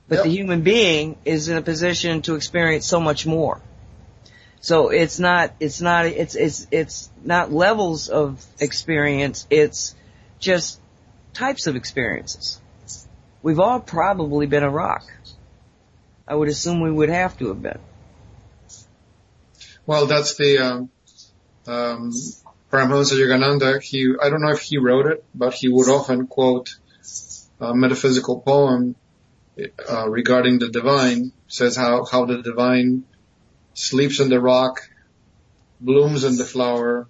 But the human being is in a position to experience so much more. So it's not levels of experience, it's just types of experiences. We've all probably been a rock. I would assume we would have to have been. Well, that's the Paramahansa Yogananda. I don't know if he wrote it, but he would often quote a metaphysical poem regarding the divine. Says how the divine sleeps in the rock, blooms in the flower,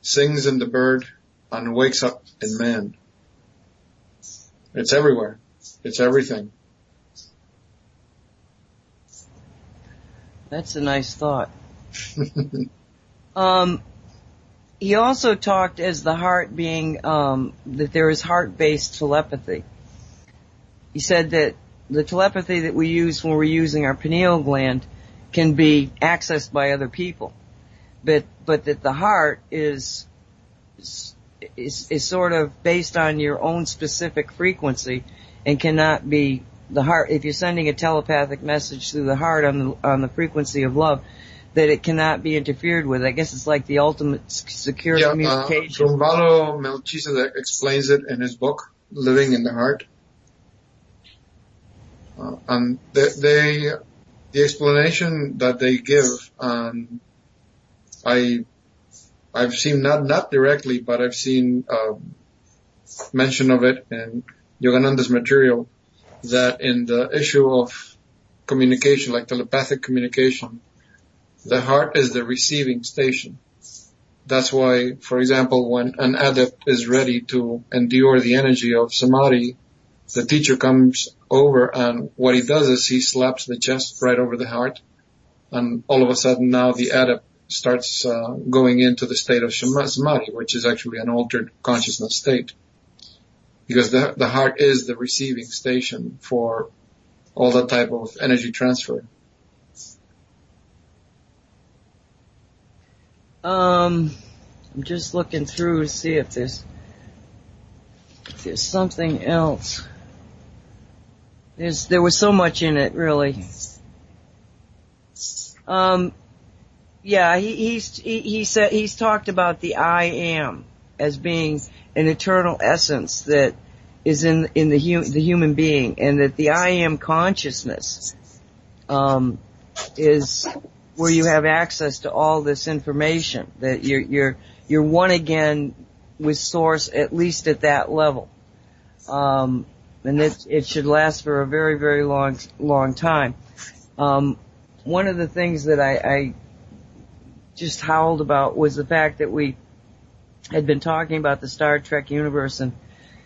sings in the bird, and wakes up in man. It's everywhere. It's everything. That's a nice thought. He also talked as the heart being, that there is heart-based telepathy. He said that the telepathy that we use when we're using our pineal gland can be accessed by other people. But that the heart is sort of based on your own specific frequency and cannot be the heart. If you're sending a telepathic message through the heart on the frequency of love, that it cannot be interfered with. I guess it's like the ultimate secure communication. Rumvalo Melchizedek explains it in his book, Living in the Heart. And the explanation that they give, I've seen not directly, but I've seen mention of it in Yogananda's material, that in the issue of communication, like telepathic communication, the heart is the receiving station. That's why, for example, when an adept is ready to endure the energy of samadhi, the teacher comes over and what he does is he slaps the chest right over the heart, and all of a sudden now the adept starts going into the state of samadhi, which is actually an altered consciousness state. Because the heart is the receiving station for all that type of energy transfer. I'm just looking through to see if there's something else. There was so much in it, really. Yeah, he said he's talked about the I am as being an eternal essence that is in the human being, and that the I am consciousness is where you have access to all this information, that you're one again with source, at least at that level. And it should last for a very, very long time. One of the things that I just howled about was the fact that we had been talking about the Star Trek universe and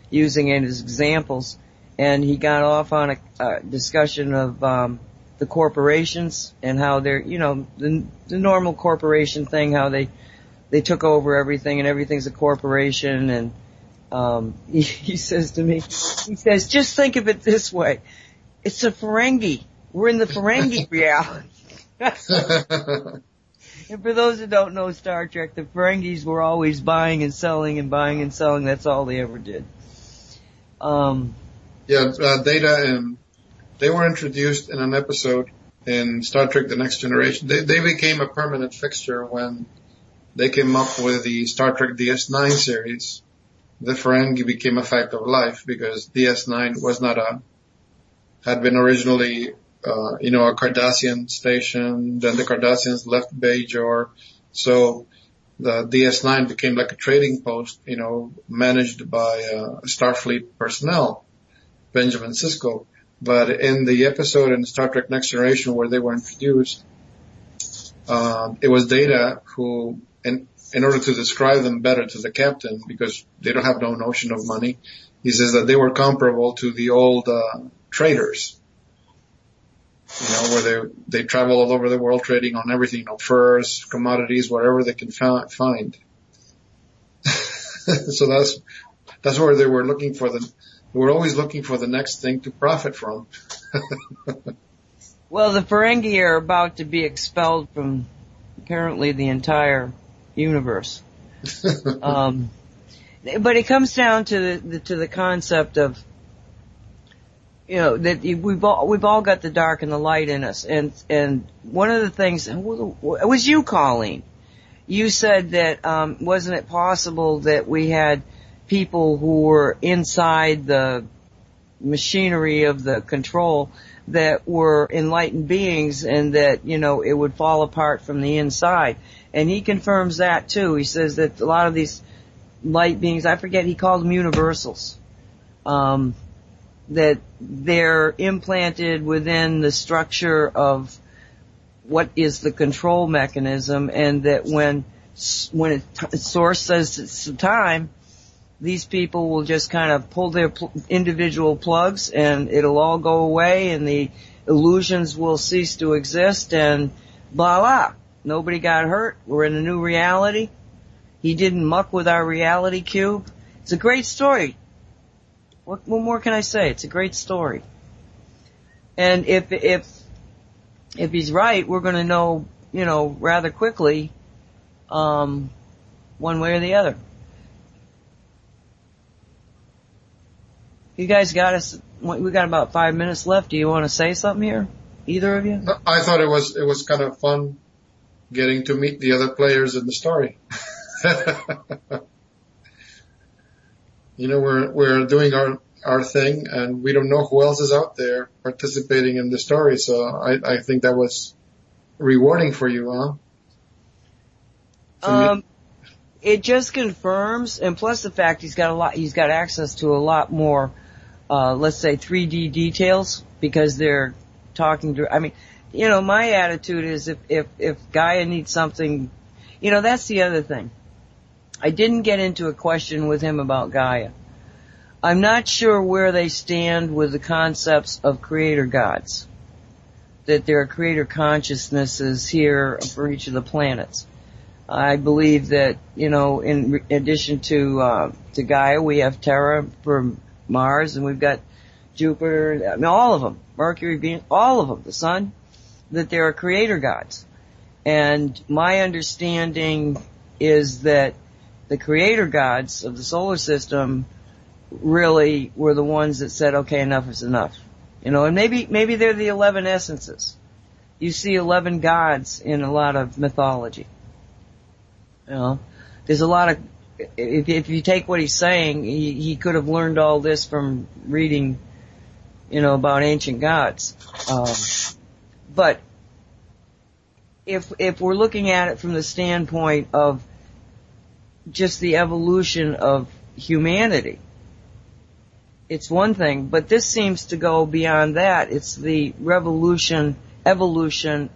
using it as examples, and he got off on a discussion of the corporations and how they're, the normal corporation thing, how they took over everything and everything's a corporation. And he says to me, just think of it this way. It's a Ferengi. We're in the Ferengi reality. And for those that don't know Star Trek, the Ferengis were always buying and selling and buying and selling. That's all they ever did. Data and they were introduced in an episode in Star Trek The Next Generation. They became a permanent fixture when they came up with the Star Trek DS9 series. The Ferengi became a fact of life because DS9 had been originally a Cardassian station. Then the Cardassians left Bajor. So the DS9 became like a trading post, managed by Starfleet personnel, Benjamin Sisko. But in the episode in Star Trek Next Generation where they were introduced, it was Data who, in order to describe them better to the captain, because they don't have no notion of money, he says that they were comparable to the old traders. Where they travel all over the world trading on everything, furs, commodities, whatever they can find. So that's where they were looking for they were always looking for the next thing to profit from. Well, the Ferengi are about to be expelled from apparently the entire universe. But it comes down to the concept of, that we've all got the dark and the light in us. And one of the things, it was you, Colleen. You said that, wasn't it possible that we had people who were inside the machinery of the control that were enlightened beings, and that, it would fall apart from the inside. And he confirms that too. He says that a lot of these light beings, I forget, he called them universals, that they're implanted within the structure of what is the control mechanism, and that when Source says it's time, these people will just kind of pull their individual plugs and it'll all go away and the illusions will cease to exist and blah blah. Nobody got hurt. We're in a new reality. He didn't muck with our reality cube. It's a great story. What more can I say? It's a great story. And if he's right, we're going to know, rather quickly, one way or the other. You guys we got about 5 minutes left. Do you want to say something here? Either of you? I thought it was kind of fun getting to meet the other players in the story. We're doing our thing and we don't know who else is out there participating in the story. So I think that was rewarding for you, huh? It just confirms, and plus the fact he's got access to a lot more, let's say 3D details, because they're talking to, my attitude is if Gaia needs something, that's the other thing. I didn't get into a question with him about Gaia. I'm not sure where they stand with the concepts of creator gods, that there are creator consciousnesses here for each of the planets. I believe that, in addition to Gaia, we have Terra for Mars, and we've got Jupiter, all of them, Mercury, Venus, all of them, the Sun, that there are creator gods. And my understanding is that the creator gods of the solar system really were the ones that said, okay, enough is enough. You know, and maybe they're the 11 essences. You see 11 gods in a lot of mythology. You know, there's a lot of, if you take what he's saying, he could have learned all this from reading, you know, about ancient gods. But if we're looking at it from the standpoint of just the evolution of humanity, it's one thing, but this seems to go beyond that. It's the evolution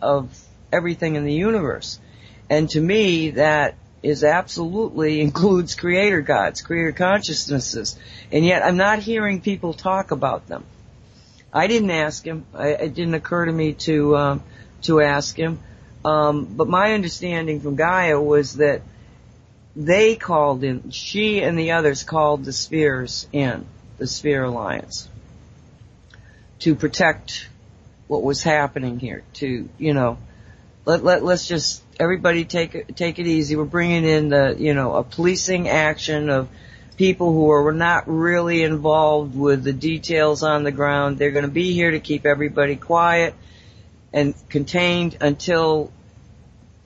of everything in the universe. And to me, that is absolutely includes creator gods, creator consciousnesses. And yet I'm not hearing people talk about them. I didn't ask him. It didn't occur to me to ask him. But my understanding from Gaia was that they called in, she and the others called the spheres in, the Sphere Alliance, to protect what was happening here, to, you know, let's just, everybody take it easy. We're bringing in the, you know, a policing action of people who are not really involved with the details on the ground. They're going to be here to keep everybody quiet and contained until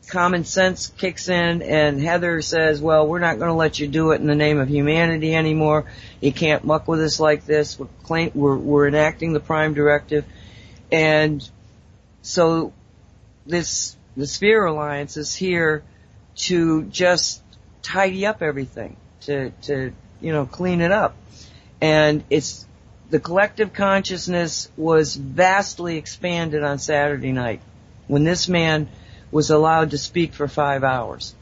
common sense kicks in and Heather says, well, we're not going to let you do it in the name of humanity anymore. You can't muck with us like this. We're enacting the Prime Directive. And so the Sphere Alliance is here to just tidy up everything, to you know, clean it up. And it's, the collective consciousness was vastly expanded on Saturday night when this man was allowed to speak for 5 hours.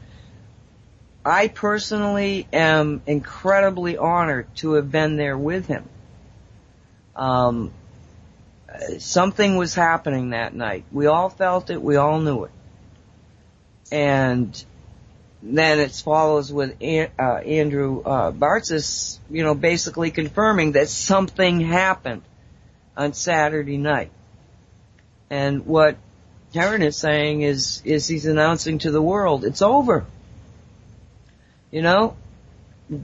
I personally am incredibly honored to have been there with him. Something was happening that night. We all felt it. We all knew it. And then it follows with Andrew Bartzis, you know, basically confirming that something happened on Saturday night. And what Karen is saying is he's announcing to the world, it's over. You know,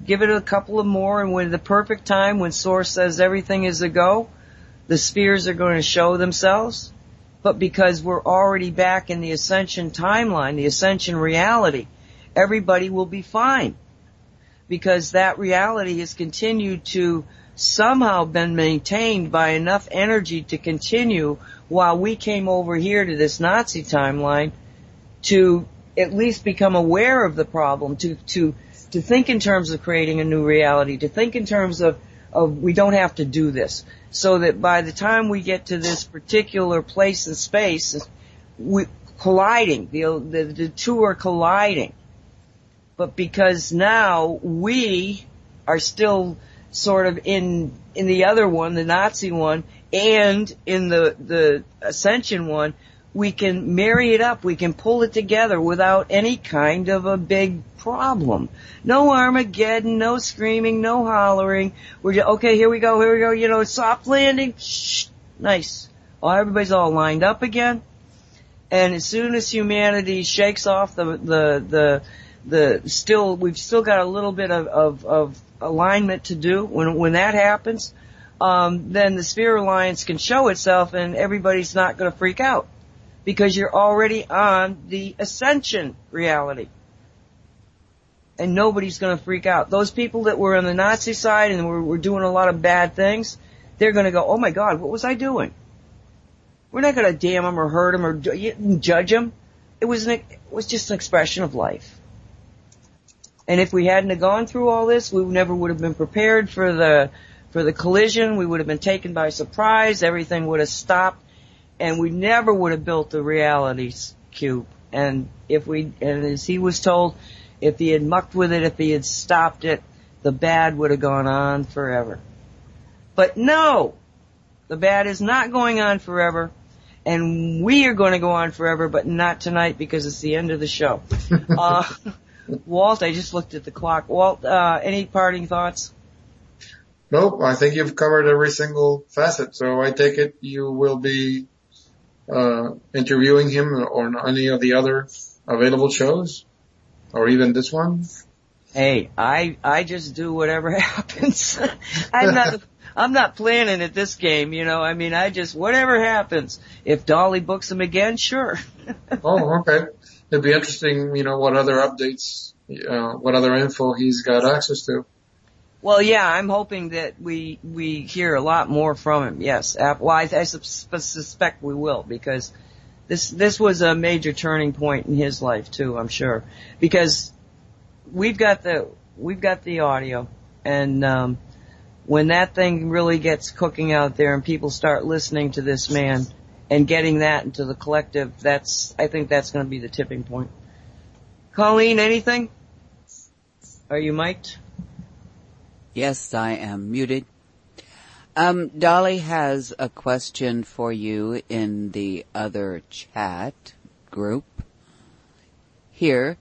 give it a couple of more, and when the perfect time, when Source says everything is a go, the spheres are going to show themselves. But because we're already back in the ascension timeline, the ascension reality, everybody will be fine. Because that reality has continued to somehow been maintained by enough energy to continue while we came over here to this Nazi timeline to at least become aware of the problem, to think in terms of creating a new reality, to think in terms of we don't have to do this. So that by the time we get to this particular place in space, we colliding, the two are colliding. But because now we are still sort of in the other one, the Nazi one, and in the Ascension one, we can marry it up, we can pull it together without any kind of a big problem. No Armageddon, no screaming, no hollering. We're just, okay, here we go, you know, soft landing, shh, nice. Oh, everybody's all lined up again. And as soon as humanity shakes off we've still got a little bit of alignment to do. When that happens, then the Sphere Alliance can show itself and everybody's not going to freak out because you're already on the ascension reality. And nobody's going to freak out. Those people that were on the Nazi side and were doing a lot of bad things, they're going to go, oh my God, what was I doing? We're not going to damn them or hurt them or judge them. It was just an expression of life. And if we hadn't have gone through all this, we never would have been prepared for the collision. We would have been taken by surprise. Everything would have stopped, and we never would have built the reality cube. And as he was told, if he had mucked with it, if he had stopped it, the bad would have gone on forever. But no, the bad is not going on forever, and we are going to go on forever, but not tonight because it's the end of the show. Walt, I just looked at the clock. Walt, any parting thoughts? Nope, I think you've covered every single facet. So I take it you will be interviewing him on any of the other available shows, or even this one. Hey, I just do whatever happens. I'm I'm not planning at this game, you know. I mean, whatever happens. If Dolly books him again, sure. Oh, okay. It'd be interesting, you know, what other updates, what other info he's got access to. Well, yeah, I'm hoping that we hear a lot more from him. Yes. Well, I suspect we will, because this was a major turning point in his life too, I'm sure. Because we've got the audio, and when that thing really gets cooking out there and people start listening to this man and getting that into the collective, I think that's going to be the tipping point. Colleen, anything? Are you mic'd? Yes, I am muted. Dolly has a question for you in the other chat group. Here,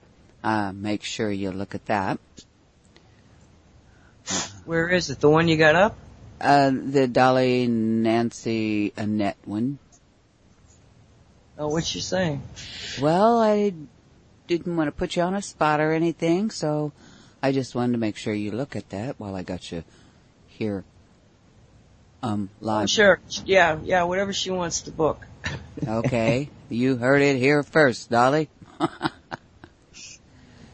make sure you look at that. Where is it? The one you got up? The Dolly, Nancy, Annette one. Oh, what's she saying? Well, I didn't want to put you on a spot or anything, so I just wanted to make sure you look at that while I got you here, live. Oh, sure. Yeah, whatever she wants to book. Okay. You heard it here first, Dolly.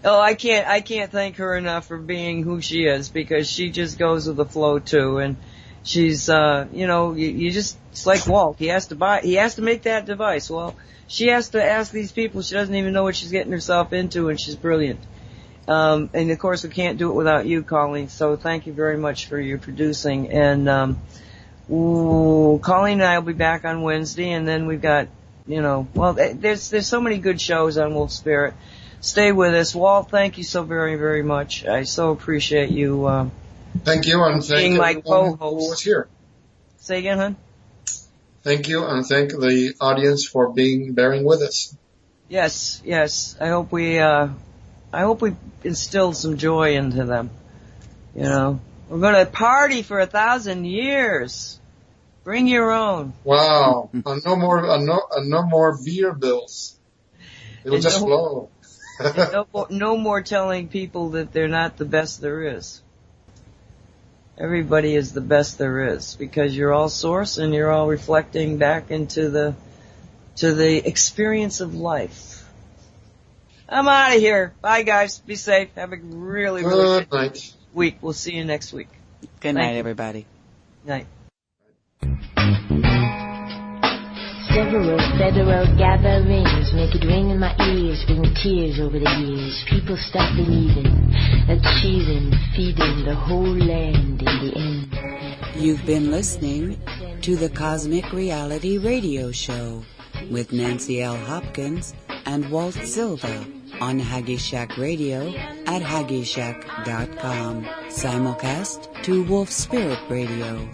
Oh, I can't thank her enough for being who she is, because she just goes with the flow too, and she's, you know, it's like Walt. He has to make that device. Well, she has to ask these people. She doesn't even know what she's getting herself into, and she's brilliant. And of course we can't do it without you, Colleen, so thank you very much for your producing. And, Colleen and I will be back on Wednesday, and then we've got, you know, well, there's so many good shows on Wolf Spirit. Stay with us. Walt, thank you so very, very much. I so appreciate you, thank you, and thank being my co-host. Who was here. Say again, hon? Thank you, and thank the audience for bearing with us. Yes. I hope we instilled some joy into them. You know, we're going to party for 1,000 years. Bring your own. Wow. And no more beer bills. It will just flow. No more telling people that they're not the best there is. Everybody is the best there is, because you're all source and you're all reflecting back into the experience of life. I'm out of here. Bye, guys. Be safe. Have a really good night. Week. We'll see you next week. Good night, everybody. Night. Several federal gatherings make it ring in my ears, bring tears over the years. People stop believing, achieving, feeding the whole land in the end. You've been listening to the Cosmic Reality Radio Show with Nancy L. Hopkins and Walt Silva on Haggy Shack Radio at haggyshack.com. Simulcast to Wolf Spirit Radio.